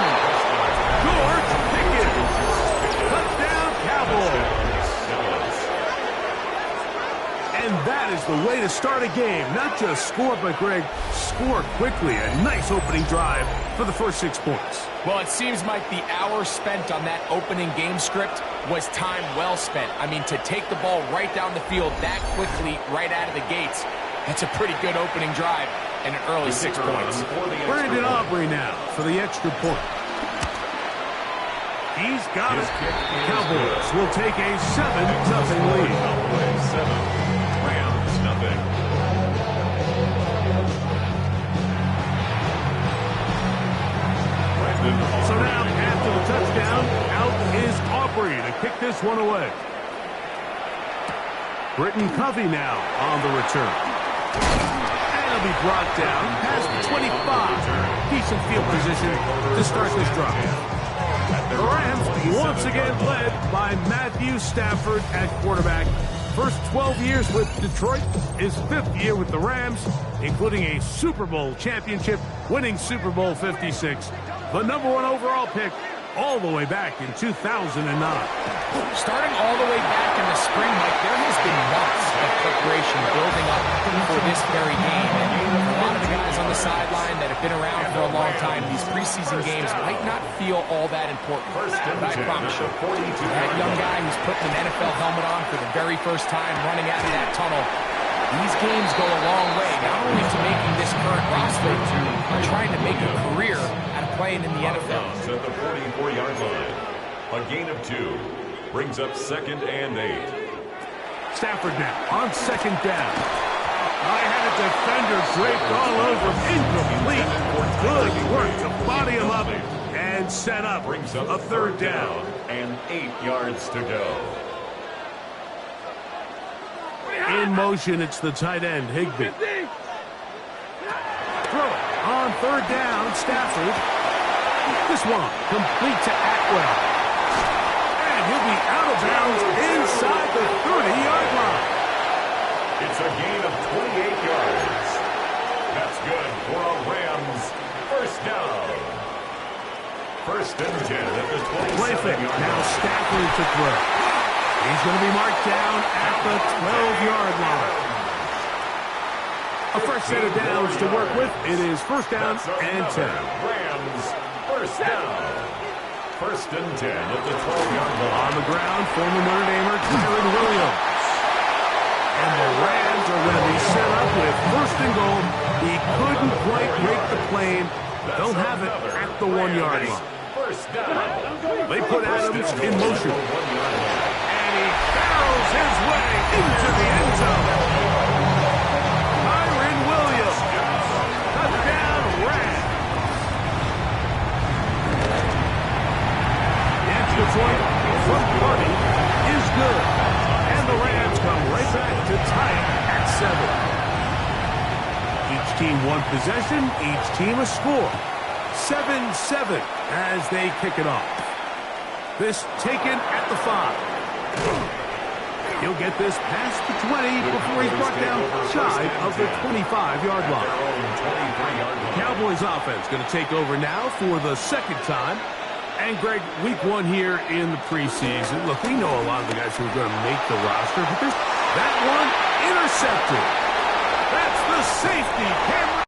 George Pickens. Touchdown, Cowboys. And that is the way to start a game. Not just score, but, Greg, score quickly. A nice opening drive for the first 6 points. Well, it seems like the hour spent on that opening game script was time well spent. I mean, to take the ball right down the field that quickly, right out of the gates, that's a pretty good opening drive and an early 6 points. Brandon Aubrey now for the extra point. He's got it. Cowboys will take a 7-0 lead. Cowboys 7, Rams nothing. So now, after the touchdown, out is Aubrey to kick this one away. Britton Covey now on the return. And he'll be brought down past the 25. Decent field position to start this drive. The Rams once again led by Matthew Stafford at quarterback. First 12 years with Detroit, his 5th year with the Rams, including a Super Bowl championship, winning Super Bowl 56. The #1 overall pick all the way back in 2009. Starting all the way back in the spring, Mike, there has been months of preparation building up for this very game. And a lot of the guys on the sideline that have been around for a long time, these preseason games might not feel all that important. But I promise you, that young guy who's putting an NFL helmet on for the very first time, running out of that tunnel, these games go a long way, not only to making this current roster, but trying to make a career out of playing in the NFL. At the 44-yard line. A gain of 2 brings up 2nd and 8. Stafford now on 2nd down. I had a defender draped all over him. Incomplete. Good work to body him up and set up Brings up a third down. And 8 yards to go. In motion, it's the tight end, Higbee. Throw it on third down, Stafford. This one complete to Atwell. And he'll be out of bounds inside the 30-yard line. It's a gain of 28 yards. That's good for a Rams first down. First and 10 at the 27-yard line. Play fake. Now Stafford to throw. He's going to be marked down at the 12-yard line. A fresh set of downs to work with. It is first down and 10. Rams first down. First and 10 at the 12-yard line. On the ground, former Notre Damer Kyren Williams. And the Rams are going to be set up with first and goal. He couldn't quite break the plane. They'll have it at the 1-yard line. First down. They put Adams in motion. And he barrels his way into the end zone. Kyren Williams. Touchdown, Rams. The extra point from Purdy is good. And the Rams come right back to tie it at 7. Each team one possession, each team a score. 7-7 as they kick it off. This taken at the 5. He'll get this past the 20 before he's brought down shy of the 25-yard line. Cowboys offense going to take over now for the second time. And, Greg, week 1 here in the preseason. Look, we know a lot of the guys who are going to make the roster, but there's that one intercepted. That's the safety. Cameron.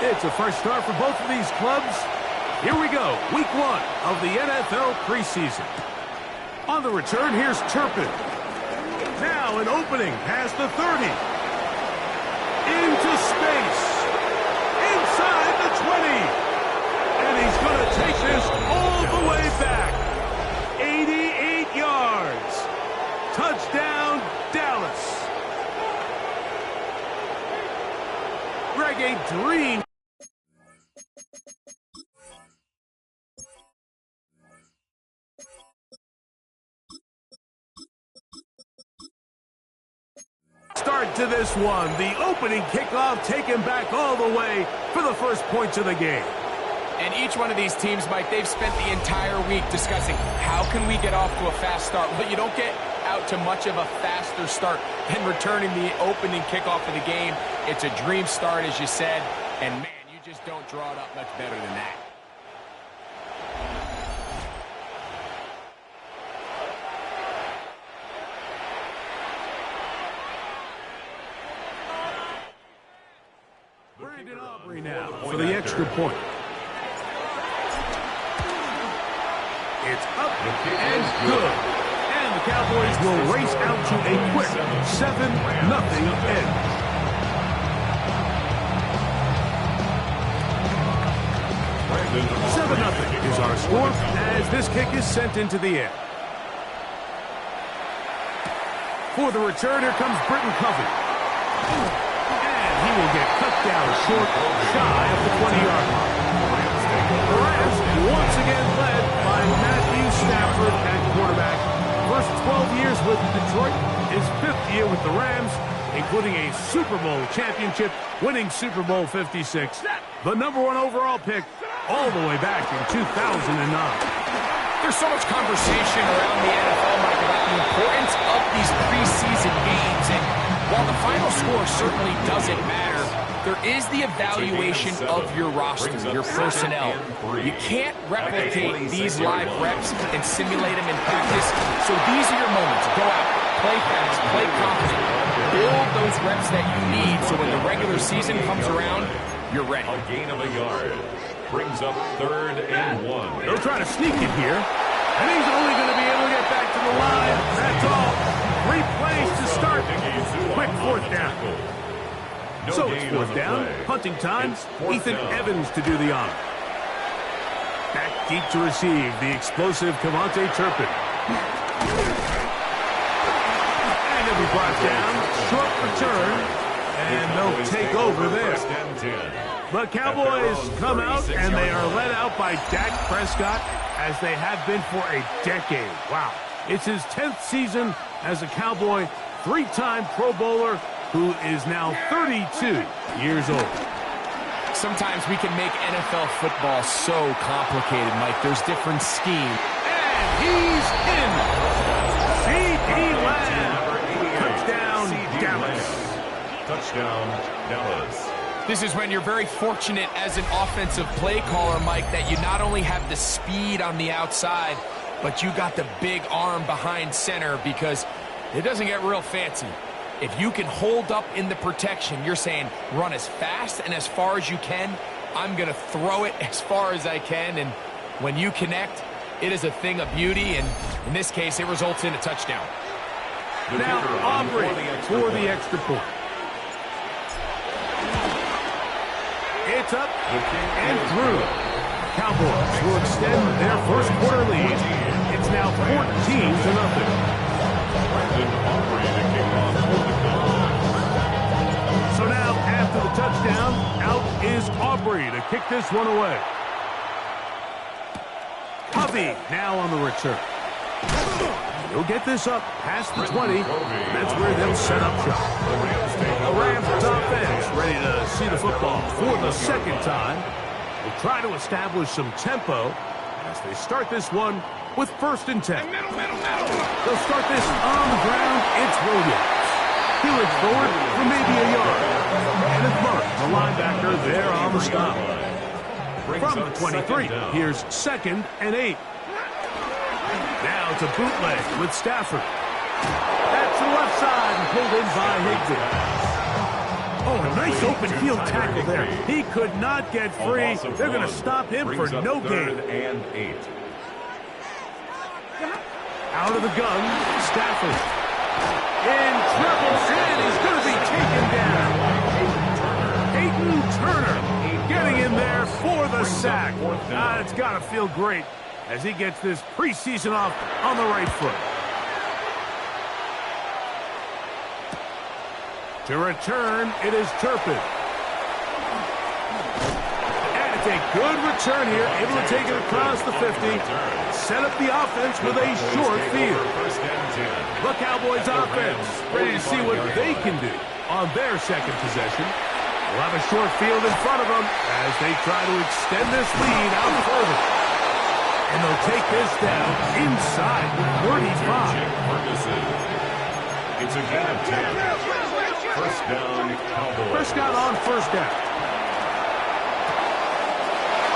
It's a fresh start for both of these clubs. Here we go, week 1 of the NFL preseason. On the return, here's Turpin. Now an opening past the 30. Into space. Inside the 20. And he's going to take this all the way back. 88 yards. Touchdown, Dallas. Greg, a dream. Start to this one. The opening kickoff taken back all the way for the first points of the game. And each one of these teams, Mike, they've spent the entire week discussing how can we get off to a fast start. Well, you don't get out to much of a faster start than returning the opening kickoff of the game. It's a dream start, as you said, and man, you just don't draw it up much better than that. Now for the extra point. It's up and good. And the Cowboys will race out to a quick 7-0 end. 7-0 is our score as this kick is sent into the air. For the return, here comes Britton Covey. He will get cut down short, shy of the 20-yard line. The Rams once again led by Matthew Stafford at quarterback. First 12 years with Detroit, his 5th year with the Rams, including a Super Bowl championship, winning Super Bowl 56. The #1 overall pick all the way back in 2009. There's so much conversation around the NFL, Mike, about the importance of these preseason games. And while the final score certainly doesn't matter, there is the evaluation of your roster, your personnel. You can't replicate these live reps and simulate them in practice. So these are your moments. Go out, play fast, play confident, build those reps that you need so when the regular season comes around, you're ready. A gain of a yard. Brings up 3rd and 1. They'll try to sneak it here. And he's only going to be able to get back to the line. That's all. 3 plays to start. Quick 4th down. So it's 4th down. Punting time. Ethan Evans to do the honor. Back deep to receive the explosive Cavante Turpin. And he'll be brought down. Short return. And they'll take over there. The Cowboys come out, and they are led out by Dak Prescott, as they have been for a decade. Wow. It's his 10th season as a Cowboy, 3-time Pro Bowler, who is now 32 years old. Sometimes we can make NFL football so complicated, Mike. There's different schemes. And he's in. C.D. Lamb. Touchdown, Dallas. Touchdown, Dallas. This is when you're very fortunate as an offensive play caller, Mike, that you not only have the speed on the outside, but you got the big arm behind center, because it doesn't get real fancy. If you can hold up in the protection, you're saying run as fast and as far as you can. I'm going to throw it as far as I can, and when you connect, it is a thing of beauty, and in this case, it results in a touchdown. Now Aubrey for the extra point. It's up and through. Cowboys will extend their first quarter lead. It's now 14-0. So now, after the touchdown, out is Aubrey to kick this one away. Covey now on the return. He'll get this up past the 20. That's where they'll set up shop. The Rams offense ready to see the football for the second time. They'll try to establish some tempo as they start this one with 1st and 10. They'll start this on the ground. It's Williams. He looks forward for maybe a yard. Kenneth Mark, the linebacker, there on the stop. From the 23, here's 2nd and 8. Now it's a bootleg with Stafford. That's the left side and pulled in by Higbee. Oh, a nice open field tackle there. He could not get free. They're going to stop him for no gain. 3rd and 8. Out of the gun, Stafford. In trouble, and he's going to be taken down. Peyton Turner getting in there for the sack. It's got to feel great as he gets this preseason off on the right foot. To return, it is Turpin. And it's a good return here, able to take it across the 50. Set up the offense with a short field. The Cowboys offense ready to see what they can do on their second possession. They'll have a short field in front of them as they try to extend this lead out further. And they'll take this down inside the 35. It's a gain of 10. 1st down, Cowboys. Prescott on 1st down.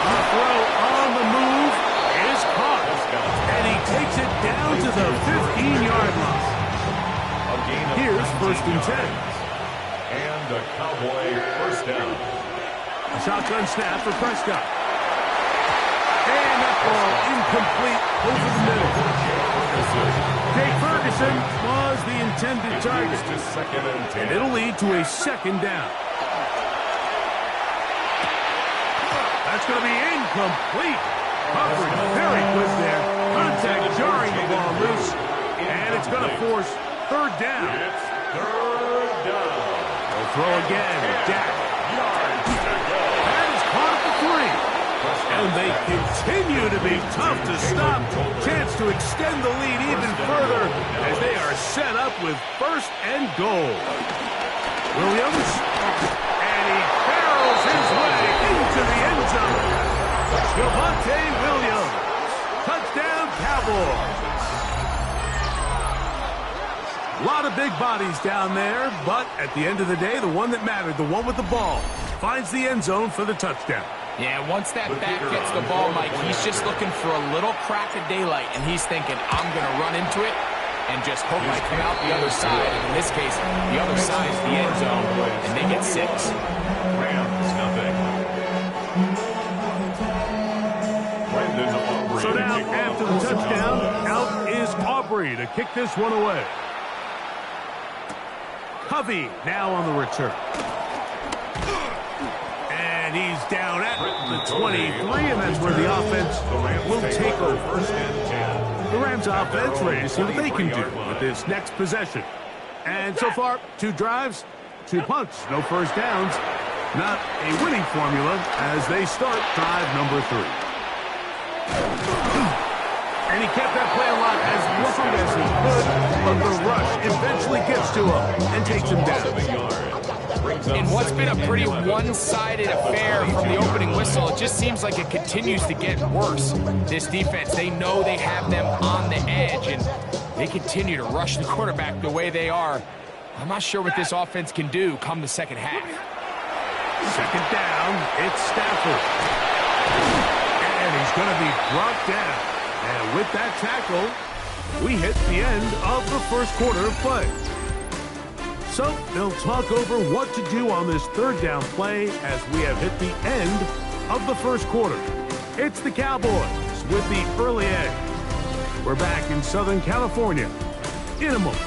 The throw on the move is caught. And he takes it down to the 15-yard line. Here's 1st and 10. And a Cowboy 1st down. A shotgun snap for Prescott. And that ball incomplete over the middle. Jake Ferguson was the intended target. And it'll lead to a 2nd down. That's going to be incomplete. Coverage very good there. Contact jarring the ball loose. And it's going to force 3rd down. It's 3rd down. They'll throw again. Dak. That is caught at the 3. And they continue to be tough to stop. Chance to extend the lead even further as they are set up with 1st and goal. Williams. And he barrels his way into the end zone. Javonte Williams. Touchdown, Cowboys. A lot of big bodies down there, but at the end of the day, the one that mattered, the one with the ball, finds the end zone for the touchdown. Yeah, once that back gets the ball, Mike, he's just looking for a little crack of daylight, and he's thinking, I'm going to run into it and just hope I come out the other side. And in this case, the other side is the end zone, and they get 6. Rams, nothing. So now, after the touchdown, out is Aubrey to kick this one away. Covey now on the return. And he's down at the 23, and that's where the offense will take over. The Rams offense ready to see what they can do with this next possession. And so far, 2 drives, 2 punts, no first downs. Not a winning formula as they start drive number 3. And he kept that play alive as long as he could, but the rush eventually gets to him and takes him down. In what's been a pretty one-sided affair from the opening whistle, it just seems like it continues to get worse. This defense, they know they have them on the edge, and they continue to rush the quarterback the way they are. I'm not sure what this offense can do come the second half. Second down, it's Stafford. And he's going to be brought down. And with that tackle, we hit the end of the first quarter of play. So they'll talk over what to do on this third down play as we have hit the end of the first quarter. It's the Cowboys with the early edge. We're back in Southern California in a moment.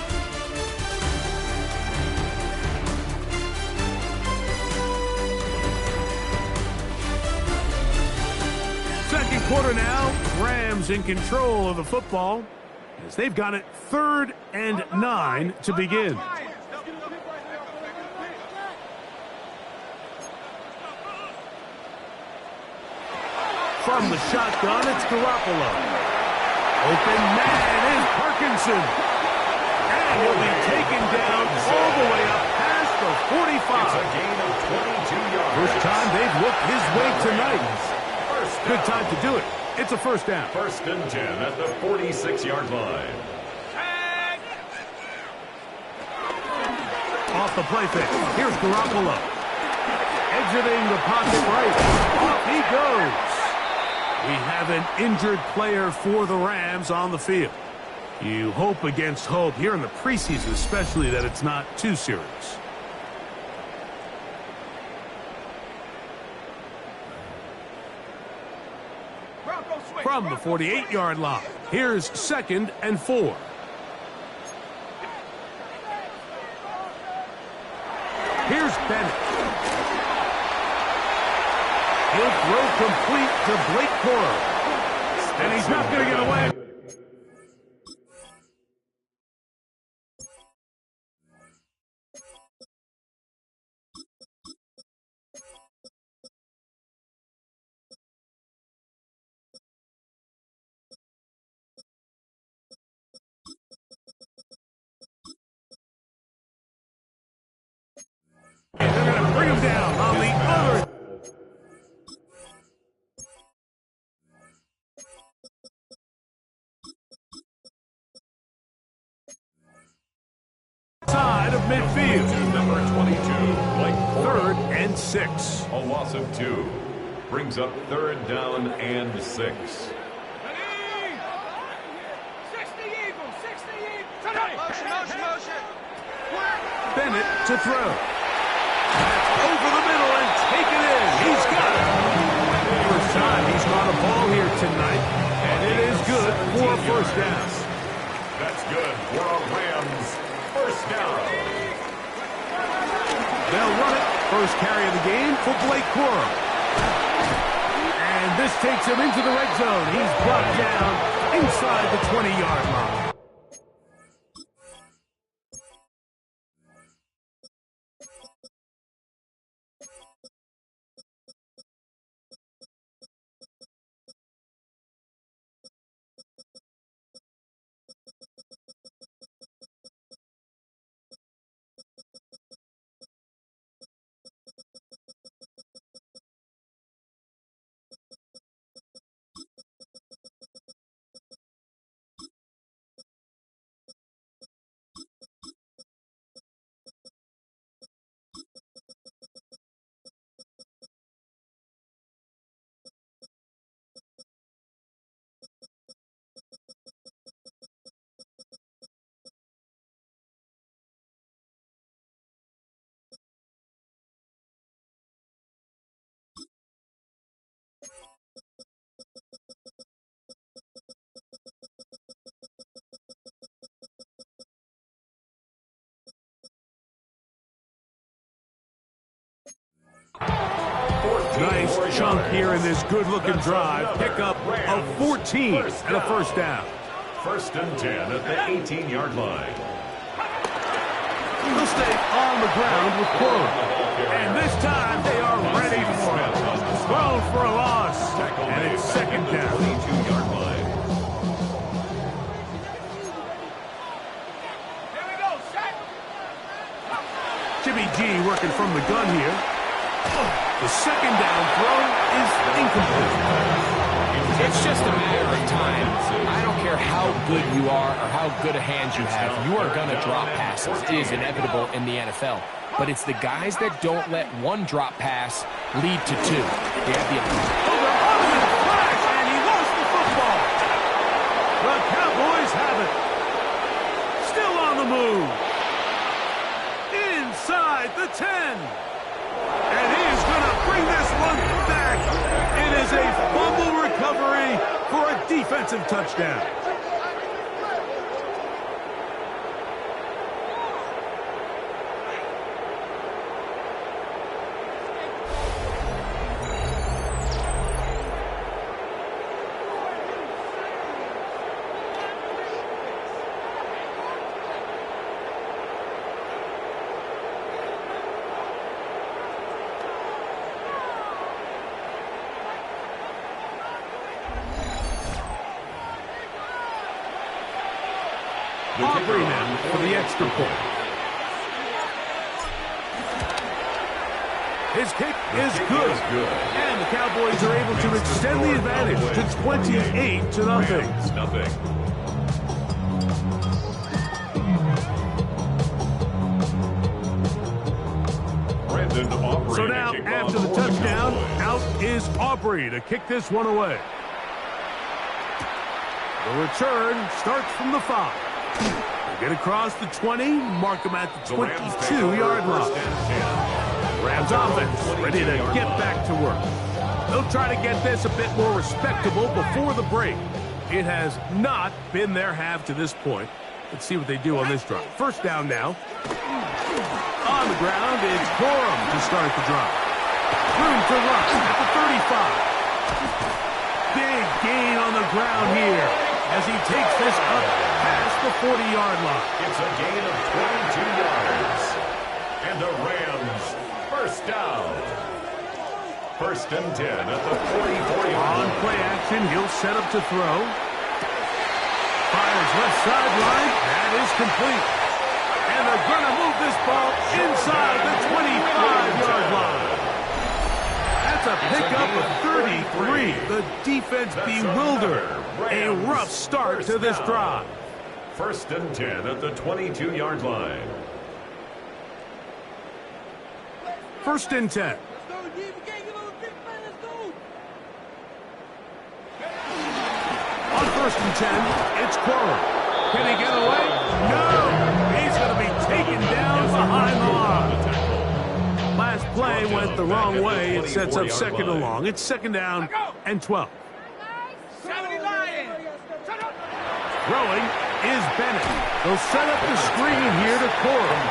Second quarter now, Rams in control of the football as they've got it 3rd and 9 to begin. From the shotgun, it's Garoppolo. Open man is Parkinson. And he'll be taken down all the way up past the 45. It's a gain of 22 yards. First time they've looked his way tonight. Good time to do it. It's a first down. 1st and 10 at the 46-yard line. Off the play fake. Here's Garoppolo. Exiting the pocket right. Off he goes. We have an injured player for the Rams on the field. You hope against hope here in the preseason, especially, that it's not too serious. From the 48-yard line, here's 2nd and 4. Here's Bennett. He'll throw complete to Blake Corum. And he's not going to get away. And they're going to bring him down on the other. Side of midfield. Number 22, Blake Corum. 3rd and 6. A loss of 2. Brings up 3rd down and 6. Bennett to throw. That's over the middle and taken in. He's got it. First time he's got a ball here tonight, and it is good for a first down. That's good for a Rams first down. They'll run it. First carry of the game for Blake Corum. And this takes him into the red zone. He's brought down inside the 20-yard line. Nice chunk here in this good-looking drive. Pickup of 14 and a first down. First and 10 at the 18-yard line. They'll stay on the ground with Quirrell. And this time they are ready for it. Thrown for a loss. And it's second down. 22-yard line. Jimmy G working from the gun here. The second down throw is incomplete. It's just a matter of time. I don't care how good you are or how good a hand you have. You are going to drop passes. It is inevitable in the NFL. But it's the guys that don't let one drop pass lead to two. They have the flash, and he lost the football. The Cowboys have it. Still on the move. Inside the 10. And he is going to bring this one back. It is a fumble recovery for a defensive touchdown. Aubrey now for the extra point. His kick is good. And the Cowboys are able to extend the advantage to 28-0. So now, after the touchdown, out is Aubrey to kick this one away. The return starts from the 5. They get across the 20, mark them at the 22-yard line. Rams offense ready to get back to work. They'll try to get this a bit more respectable before the break. It has not been their half to this point. Let's see what they do on this drive. First down now. On the ground, it's Corum to start the drive. Room to run at the 35. Big gain on the ground here as he takes this up past the 40-yard line. It's a gain of 22 yards. And the Rams first down. First and 10 at the 44-yard line. On play action, he'll set up to throw. Fires left sideline. That is complete. And they're going to move this ball inside the 25-yard line. That's a pickup of 33. The defense bewildered. A rough start to this drive. First and 10 at the 22-yard line. First and 10. On first and 10, it's Corum. Can he get away? No! He's going to be taken down behind the line. Last play went the wrong way. It sets up second and long. It's second down and 12. Throwing is Bennett. They'll set up the screen here to Corum.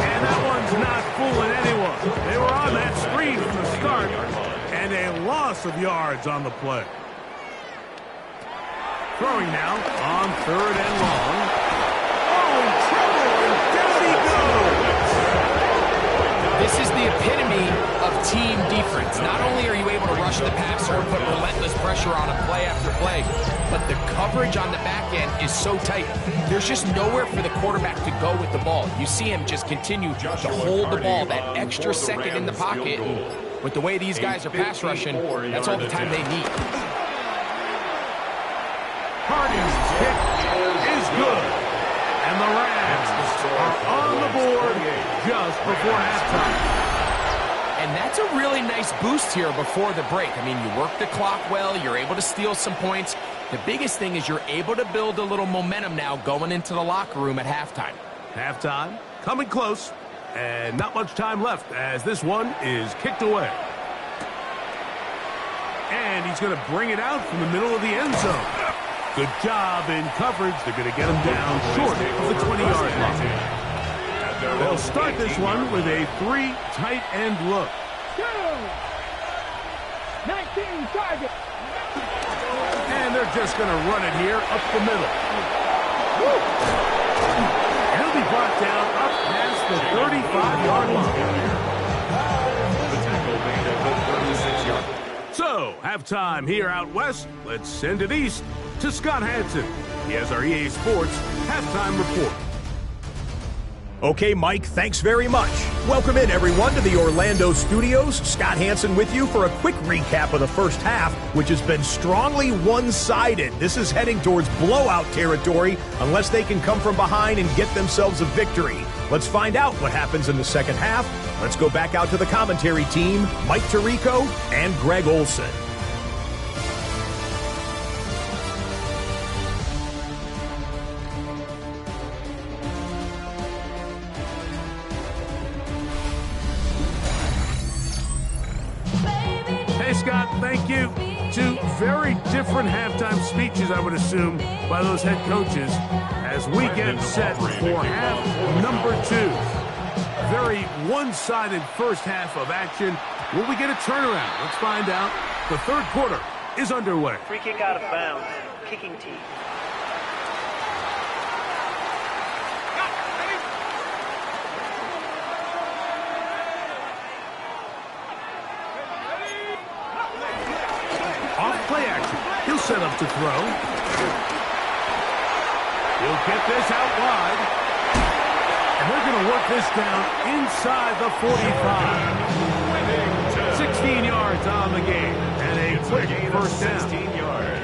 And that one's not fooling anyone. They were on that screen from the start. And a loss of yards on the play. Throwing now on third and long. Oh, in trouble, and down he goes. This is the epitome of team defense. Not only are you able to rush the passer and put relentless pressure on him play after play, but the coverage on the back end is so tight. There's just nowhere for the quarterback to go with the ball. You see him just continue to hold the ball that extra second in the pocket. And with the way these guys are pass rushing, that's all the time they need. Harding's kick is good. And the Rams are on the board just before halftime. And that's a really nice boost here before the break. I mean, you work the clock well. You're able to steal some points. The biggest thing is you're able to build a little momentum now going into the locker room at halftime. Halftime coming close. And not much time left as this one is kicked away. And he's going to bring it out from the middle of the end zone. Good job in coverage. They're going to get him down short of the 20-yard line. They'll start this one with a 3 tight end look. And they're just going to run it here up the middle. He'll be brought down up past the 35-yard line. So, halftime here out west. Let's send it east to Scott Hansen. He has our EA Sports halftime report. Okay, Mike, thanks very much. Welcome in, everyone, to the Orlando studios. Scott Hansen with you for a quick recap of the first half, which has been strongly one-sided. This is heading towards blowout territory unless they can come from behind and get themselves a victory. Let's find out what happens in the second half. Let's go back out to the commentary team, Mike Tirico and Greg Olson. Scott, thank you. Two very different halftime speeches, I would assume, by those head coaches as we get set for half number 2. Very one-sided first half of action. Will we get a turnaround? Let's find out. The third quarter is underway. Free kick out of bounds. Kicking team. Play action. He'll set up to throw. He'll get this out wide. And they're going to work this down inside the 45. 16 yards on the game. And a quick first down. 16 yards.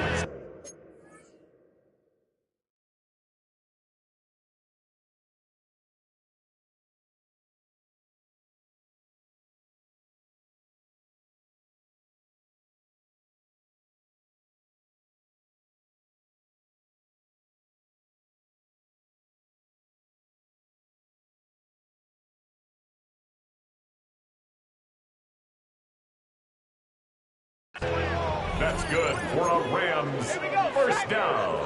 That's good for a Rams first down.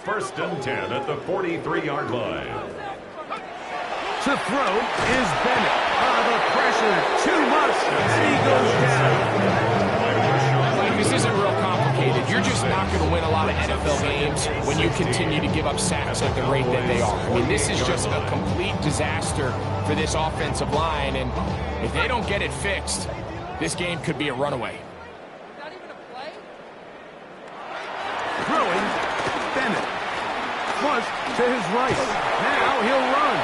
1st and 10 at the 43-yard line. To throw is Bennett. The pressure, too much, and he goes down. Like, this isn't real complicated. You're just not going to win a lot of NFL games when you continue to give up sacks at the rate that they are. I mean, this is just a complete disaster for this offensive line, and if they don't get it fixed, this game could be a runaway. Throwing, Bennett. Flush to his right. Now he'll run.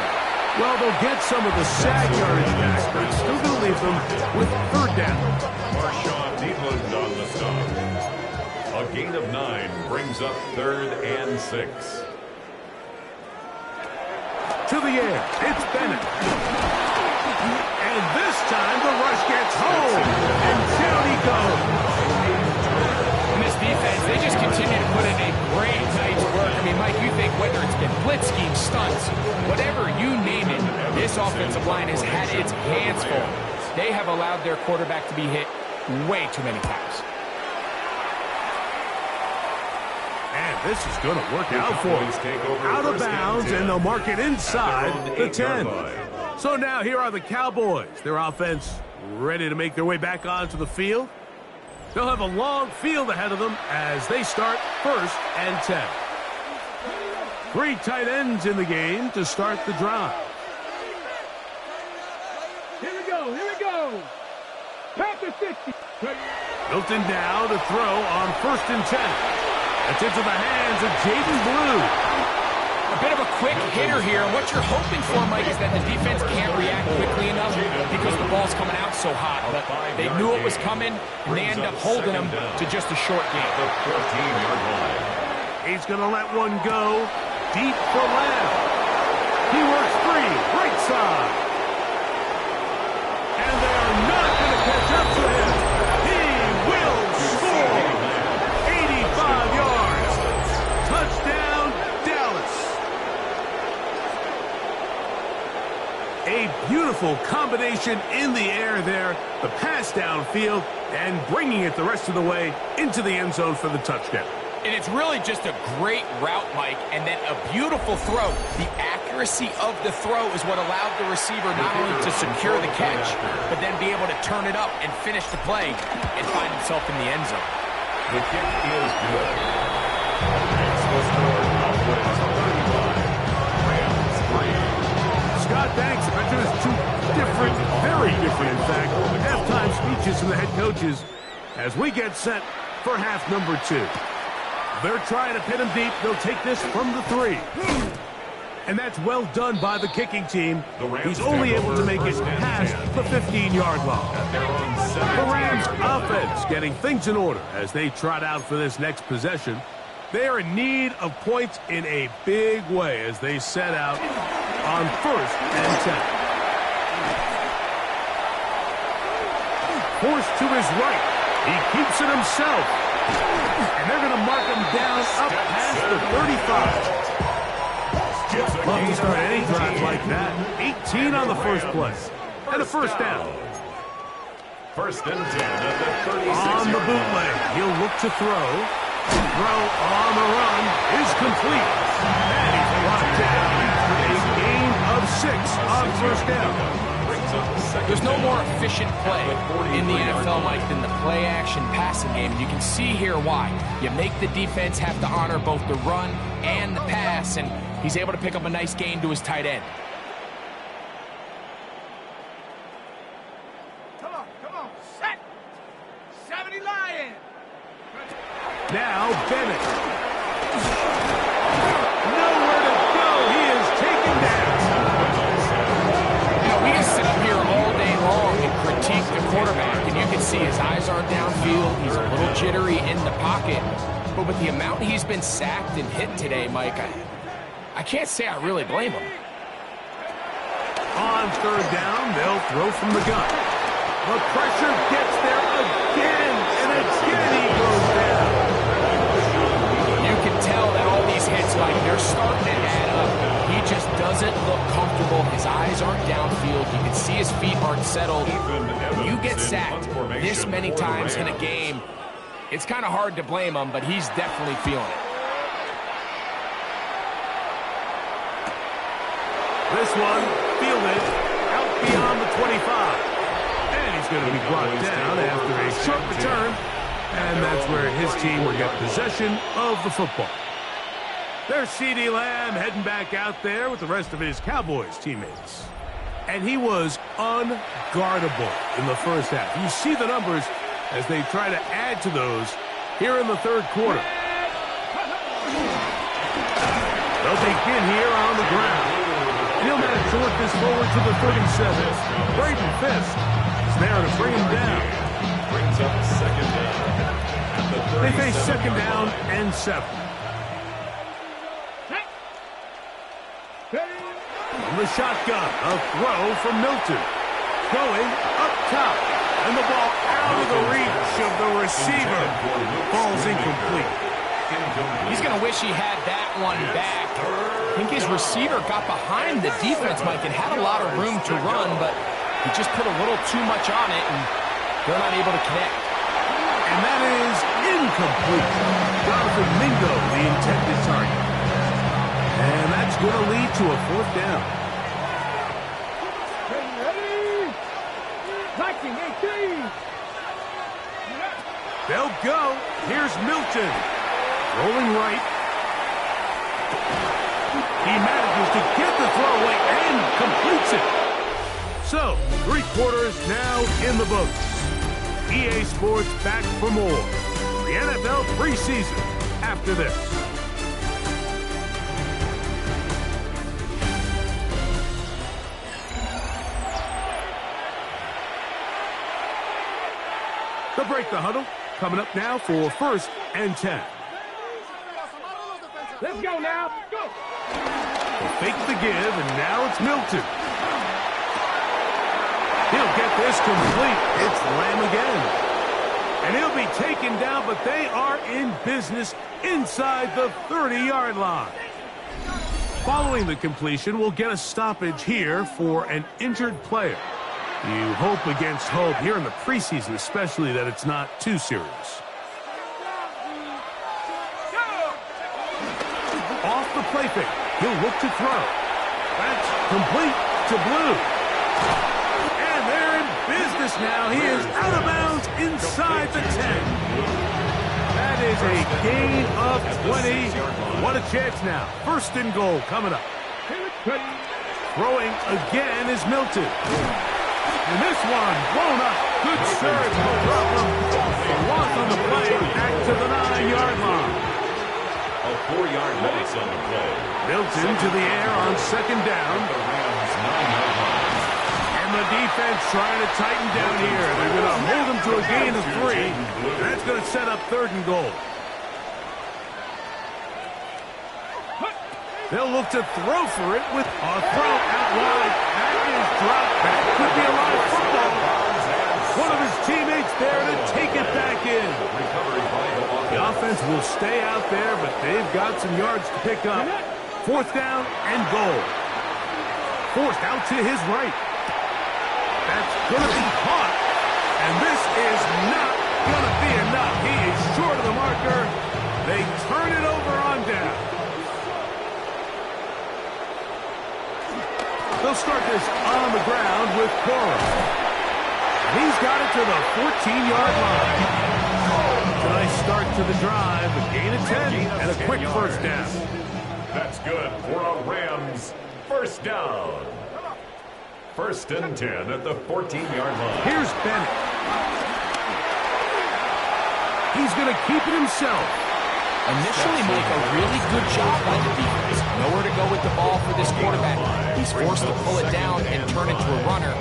Well, they'll get some of the sag yardage back, but it's still going to leave them with third down. Marshawn Needland on the stop. A gain of 9 brings up 3rd and 6. To the air, it's Bennett. And this time the rush gets home. And down he goes. Defense, they just continue to put in a great night's work. I mean, Mike, you think whether it's been blitz scheme, stunts, whatever you name it, this offensive line has had its hands full. They have allowed their quarterback to be hit way too many times. And this is going to work out for them. Out of bounds, and they'll mark it inside the 10. So now here are the Cowboys. Their offense ready to make their way back onto the field. They'll have a long field ahead of them as they start 1st and 10. 3 tight ends in the game to start the drive. Here we go. Panther 50. Milton now to throw on 1st and 10. That's into the hands of Jaden Blue. A bit of a quick hitter here. What you're hoping for, Mike, is that the defense can't react quickly enough because the ball's coming out so hot. But they knew it was coming, and they end up holding them to just a short game. The 14-yard line. He's going to let one go deep for Lamb. He works free, right side. And they are not going to catch up to him. He will score. 85 yards. Touchdown, Dallas. A beautiful combination in the air there. The pass downfield and bringing it the rest of the way into the end zone for the touchdown. And it's really just a great route, Mike, and then a beautiful throw. The accuracy accuracy of the throw is what allowed the receiver not only to secure the catch, but then be able to turn it up and finish the play and find himself in the end zone. The kick is good. Makes the score Cowboys 35, Rams 3. Scott, thanks. I bet there's two different, very different, in fact, halftime speeches from the head coaches as we get set for half number 2. They're trying to pin him deep. They'll take this from the 3. And that's well done by the kicking team. He's only able to make it past the 15-yard line. The Rams offense getting things in order as they trot out for this next possession. They are in need of points in a big way as they set out on 1st and 10. Forced to his right. He keeps it himself. And they're going to mark him down up past the 35. Love to start any drive like that. 18 on the first play. And a first down. 1st and 10 at the 36. On the bootleg, he'll look to throw. Throw on the run is complete. And he's brought down. A gain of 6 on first down. There's no more efficient play in the NFL, Mike, than the play-action passing game. You can see here why. You make the defense have to honor both the run and the pass, and he's able to pick up a nice gain to his tight end. Come on, set! 70 Lion! Now Bennett. Nowhere to go. He is taken down. We can sit up here all day long and critique the quarterback, and you can see his eyes aren't downfield. He's a little jittery in the pocket. But with the amount he's been sacked and hit today, Mike, I can't say I really blame him. On 3rd down, they'll throw from the gun. The pressure gets there again, and again he goes down. You can tell that all these hits, Mike, they're starting to add up. He just doesn't look comfortable. His eyes aren't downfield. You can see his feet aren't settled. You get sacked this many times in a game, it's kind of hard to blame him, but he's definitely feeling it. This one, fielded, out beyond the 25. And he's going to be brought down after a short return. And that's where his team will get possession of the football. There's CeeDee Lamb heading back out there with the rest of his Cowboys teammates. And he was unguardable in the first half. You see the numbers as they try to add to those here in the 3rd quarter. They'll begin here on the ground. And he'll manage to work this forward to the 37. Braden Fisk is there to bring him down. Brings up 2nd down. They face 2nd down and 7. From the shotgun, a throw from Milton. Going up top. And the ball out of the reach of the receiver. Ball's incomplete. He's going to wish he had that one back. I think his receiver got behind the defense, Mike, and had a lot of room to run, but he just put a little too much on it, and they're not able to connect. And that is incomplete. Jonathan Mingo, the intended target. And that's going to lead to a 4th down. They'll go. Here's Milton. Rolling right. He manages to get the throw away and completes it. So, 3 quarters now in the books. EA Sports back for more. The NFL preseason after this. They'll break the huddle. Coming up now for 1st and 10. Let's go now. Go. They'll fake the give, and now it's Milton. He'll get this complete. It's Lamb again. And he'll be taken down, but they are in business inside the 30-yard line. Following the completion, we'll get a stoppage here for an injured player. You hope against hope here in the preseason, especially that it's not too serious. Off the play fake, he'll look to throw. That's complete to Blue. And they're in business now. He is out of bounds inside the 10. That is a gain of 20. What a chance now. First and goal coming up. Throwing again is Milton. And this one blown up. Good serve, no problem. The loss on the play back to the 9-yard line. A 4-yard loss on the play. Milton to the air on second down. And the defense trying to tighten down here. They're going to hold him to a gain of 3. And that's going to set up third and goal. They'll look to throw for it with a throw out wide. That is dropped back. Could be a lot of football. One of his teammates there to take it back in. The offense will stay out there, but they've got some yards to pick up. Fourth down and goal. Forced out to his right. That's going to be caught. And this is not going to be enough. He is short of the marker. They turn it over on down. They'll start this on the ground with Cora. He's got it to the 14-yard line. It's a nice start to the drive, a gain of 10, and a quick first down. That's good for a Rams first down. First and 10 at the 14-yard line. Here's Bennett. He's going to keep it himself. Initially, Mike, a really good job by the defense. Nowhere to go with the ball for this quarterback. He's forced to pull it down and turn into a runner.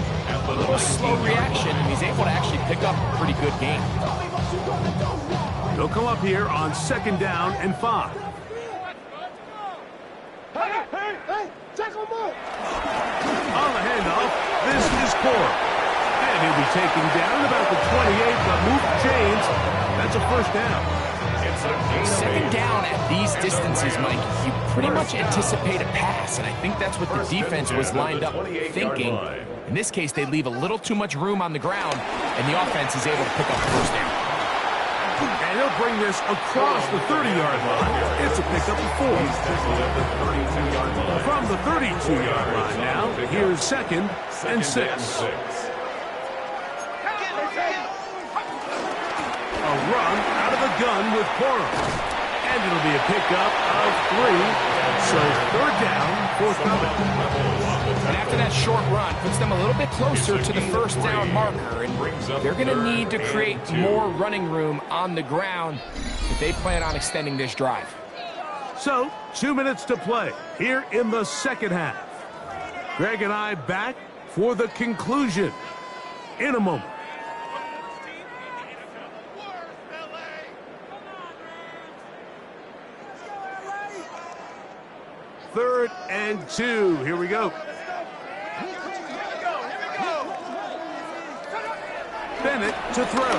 A little slow reaction, and he's able to actually pick up a pretty good game. They'll come up here on second down and 5. On the handoff, this is Cora. And he'll be taken down about the 28, but move chains. That's a first down. Second down at these distances, Mike, you pretty much anticipate a pass, and I think that's what the defense was lined up thinking. In this case, they leave a little too much room on the ground, and the offense is able to pick up the first down. And they'll bring this across the 30-yard line. It's a pickup of 4. From the 32-yard line now, here's second and 6. A run out of the gun with Cora. And it'll be a pickup of 3. So third down, forthcoming. And after that short run, puts them a little bit closer to the first down marker. And they're going to need to create more running room on the ground if they plan on extending this drive. So, 2 minutes to play here in the second half. Greg and I back for the conclusion in a moment. Third and 2. Here we go. Bennett to throw.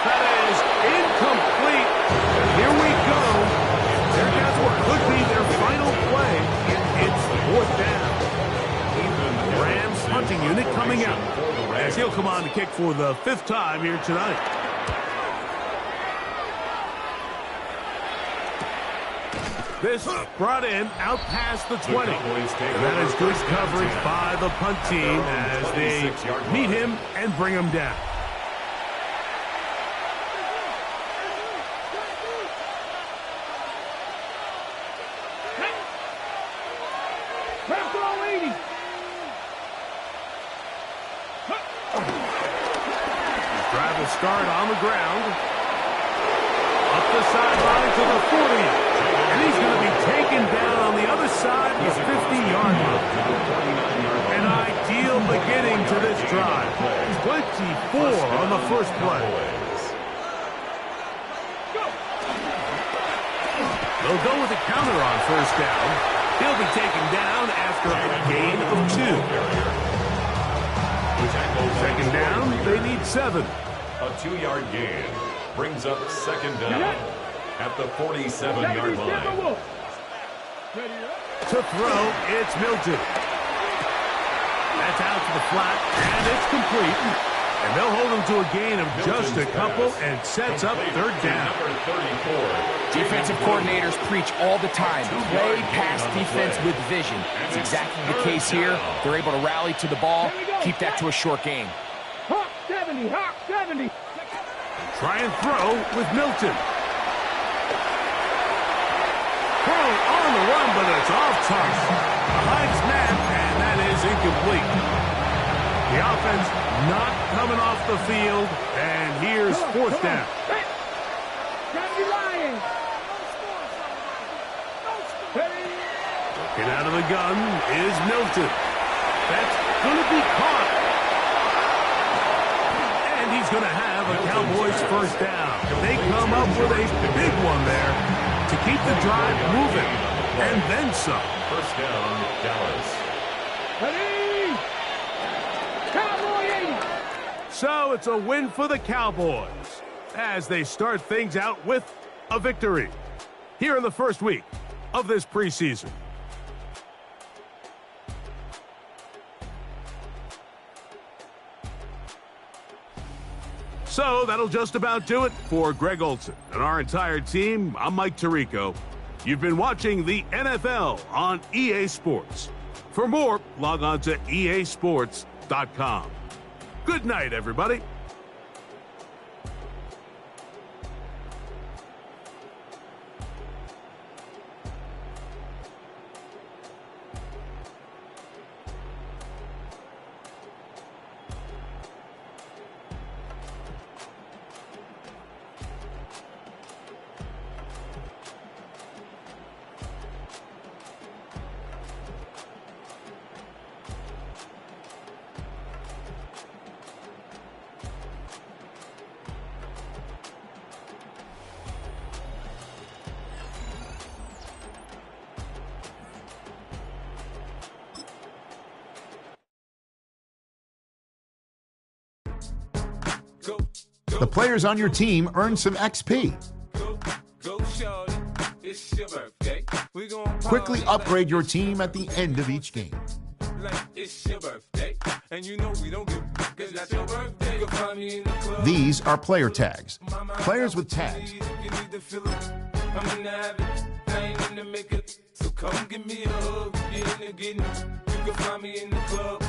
That is incomplete. Here we go. There goes what could be their final play. It's fourth down. Rams punting unit coming out as he'll come on to kick for the 5th time here tonight. This brought in out past the 20. And that is good coverage by the punt team as they meet him and bring him down. Drive will start on the ground. Up the sideline to the 40. And he's going to be taken down on the other side of the 50-yard line. An ideal beginning to this drive. 24 on the first play. They'll go with a counter on first down. He'll be taken down after a gain of 2. Second down, they need 7. A 2-yard gain brings up second down at the 47-yard line. To throw, it's Milton. That's out to the flat, and it's complete. And they'll hold them to a gain of just a couple and sets up third down. Defensive coordinators preach all the time, play pass defense with vision. It's exactly the case here. They're able to rally to the ball, keep that to a short game. Hawk 70, Hawk 70. Try and throw with Milton. Throw on the run, but it's off target. Behind snap, and that is incomplete. The offense not coming off the field, and here's fourth down. Looking out of the gun is Milton. That's going to be caught. And he's going to have a Cowboys first down. They come up with a big one there to keep the drive moving. And then some. First down, Dallas. Ready? Cowboy 80. So it's a win for the Cowboys as they start things out with a victory here in the first week of this preseason. So that'll just about do it for Greg Olsen and our entire team. I'm Mike Tirico. You've been watching the NFL on EA Sports. For more, log on to easports.com. Good night, everybody. The players on your team earn some XP. Quickly upgrade your team at the end of each game. These are player tags. Players with tags. So come give me a hug, get in the getting. You can find me in the club,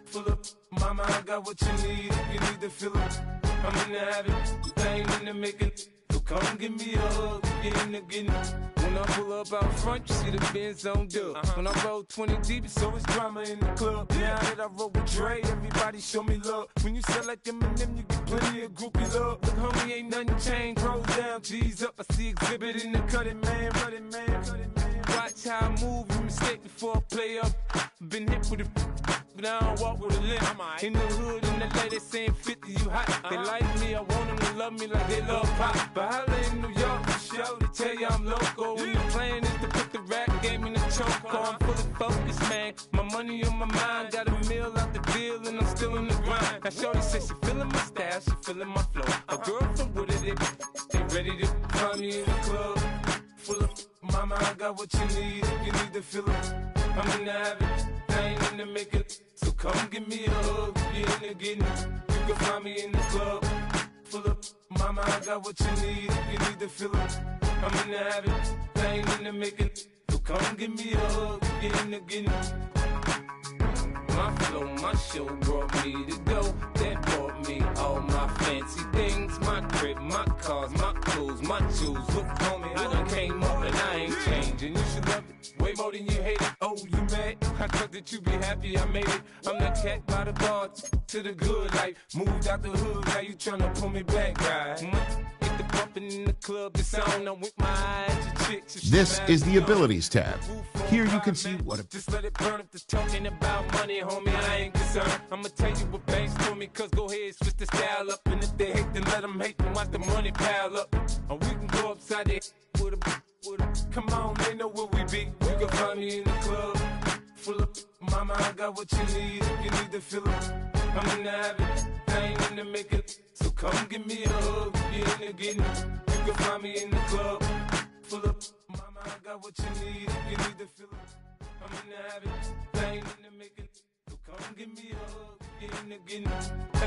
full up. Mama, I got what you need, you need to fill it. I'm in the habit, I ain't in the making. So come give me a hug, get in the getting. When I pull up out front, you see the Benz on dub. When I roll 20 deep, it's always drama in the club. Now that I roll with Dre, everybody show me love. When you sell like Eminem, you get plenty of groupie love. Look, homie, ain't nothing changed. Rolls down, G's up. I see exhibit in the cutting, man, running, man, cutting, man. Watch how I move, you mistake before I play up. Been hit with a but I don't walk with a limp. In the hood, in the lady saying 50, you hot. They like me, I want them to love me like they love pop. But holla in New York, show to tell you I'm local. When the plan is to put the rap game in the choke. I'm fully focused, man. My money on my mind, got a meal out the deal, and I'm still in the grind. Now shorty says she feeling my style, she feeling my flow. A girl from Wooded, they ready to find me in the club. Full of mama, I got what you need, you need to feel it. I'm in the habit, I ain't in the making. So come give me a hug, get in the getting. You can find me in the club, full of mama, I got what you need, you need to feel it. I'm in the habit, I ain't in the making. So come give me a hug, get in the getting. My flow, my show brought me to go. That brought me all my fancy things. My crib, my cars, my clothes, my jewels. Look, homie, I done came up and I ain't changing. You should love it way more than you hate it. Oh, you mad? I thought that you be happy I made it. I'm that cat by the bar to the good life. Moved out the hood, now you tryna pull me back, right? Get the bumpin' in the club, it's on. I'm with my eyes to chicks. This is the Abilities tab. Here you can see what just let it burn if they're talking about money, homie. I ain't concerned. I'ma tell you what banks told me, cause go ahead, switch the style up. And if they hate, then let them hate, then watch the money pile up. Or we can go upside there with a come on, they know where we be. You can find me in the club, full of mama, I got what you need, you need to feel it. I'm in the habit, I ain't in the making. So come give me a hug, get in the getting. You can find me in the club, full of mama, I got what you need, you need to feel it. I'm in the habit, I ain't in the making. So come give me a hug, get in the getting.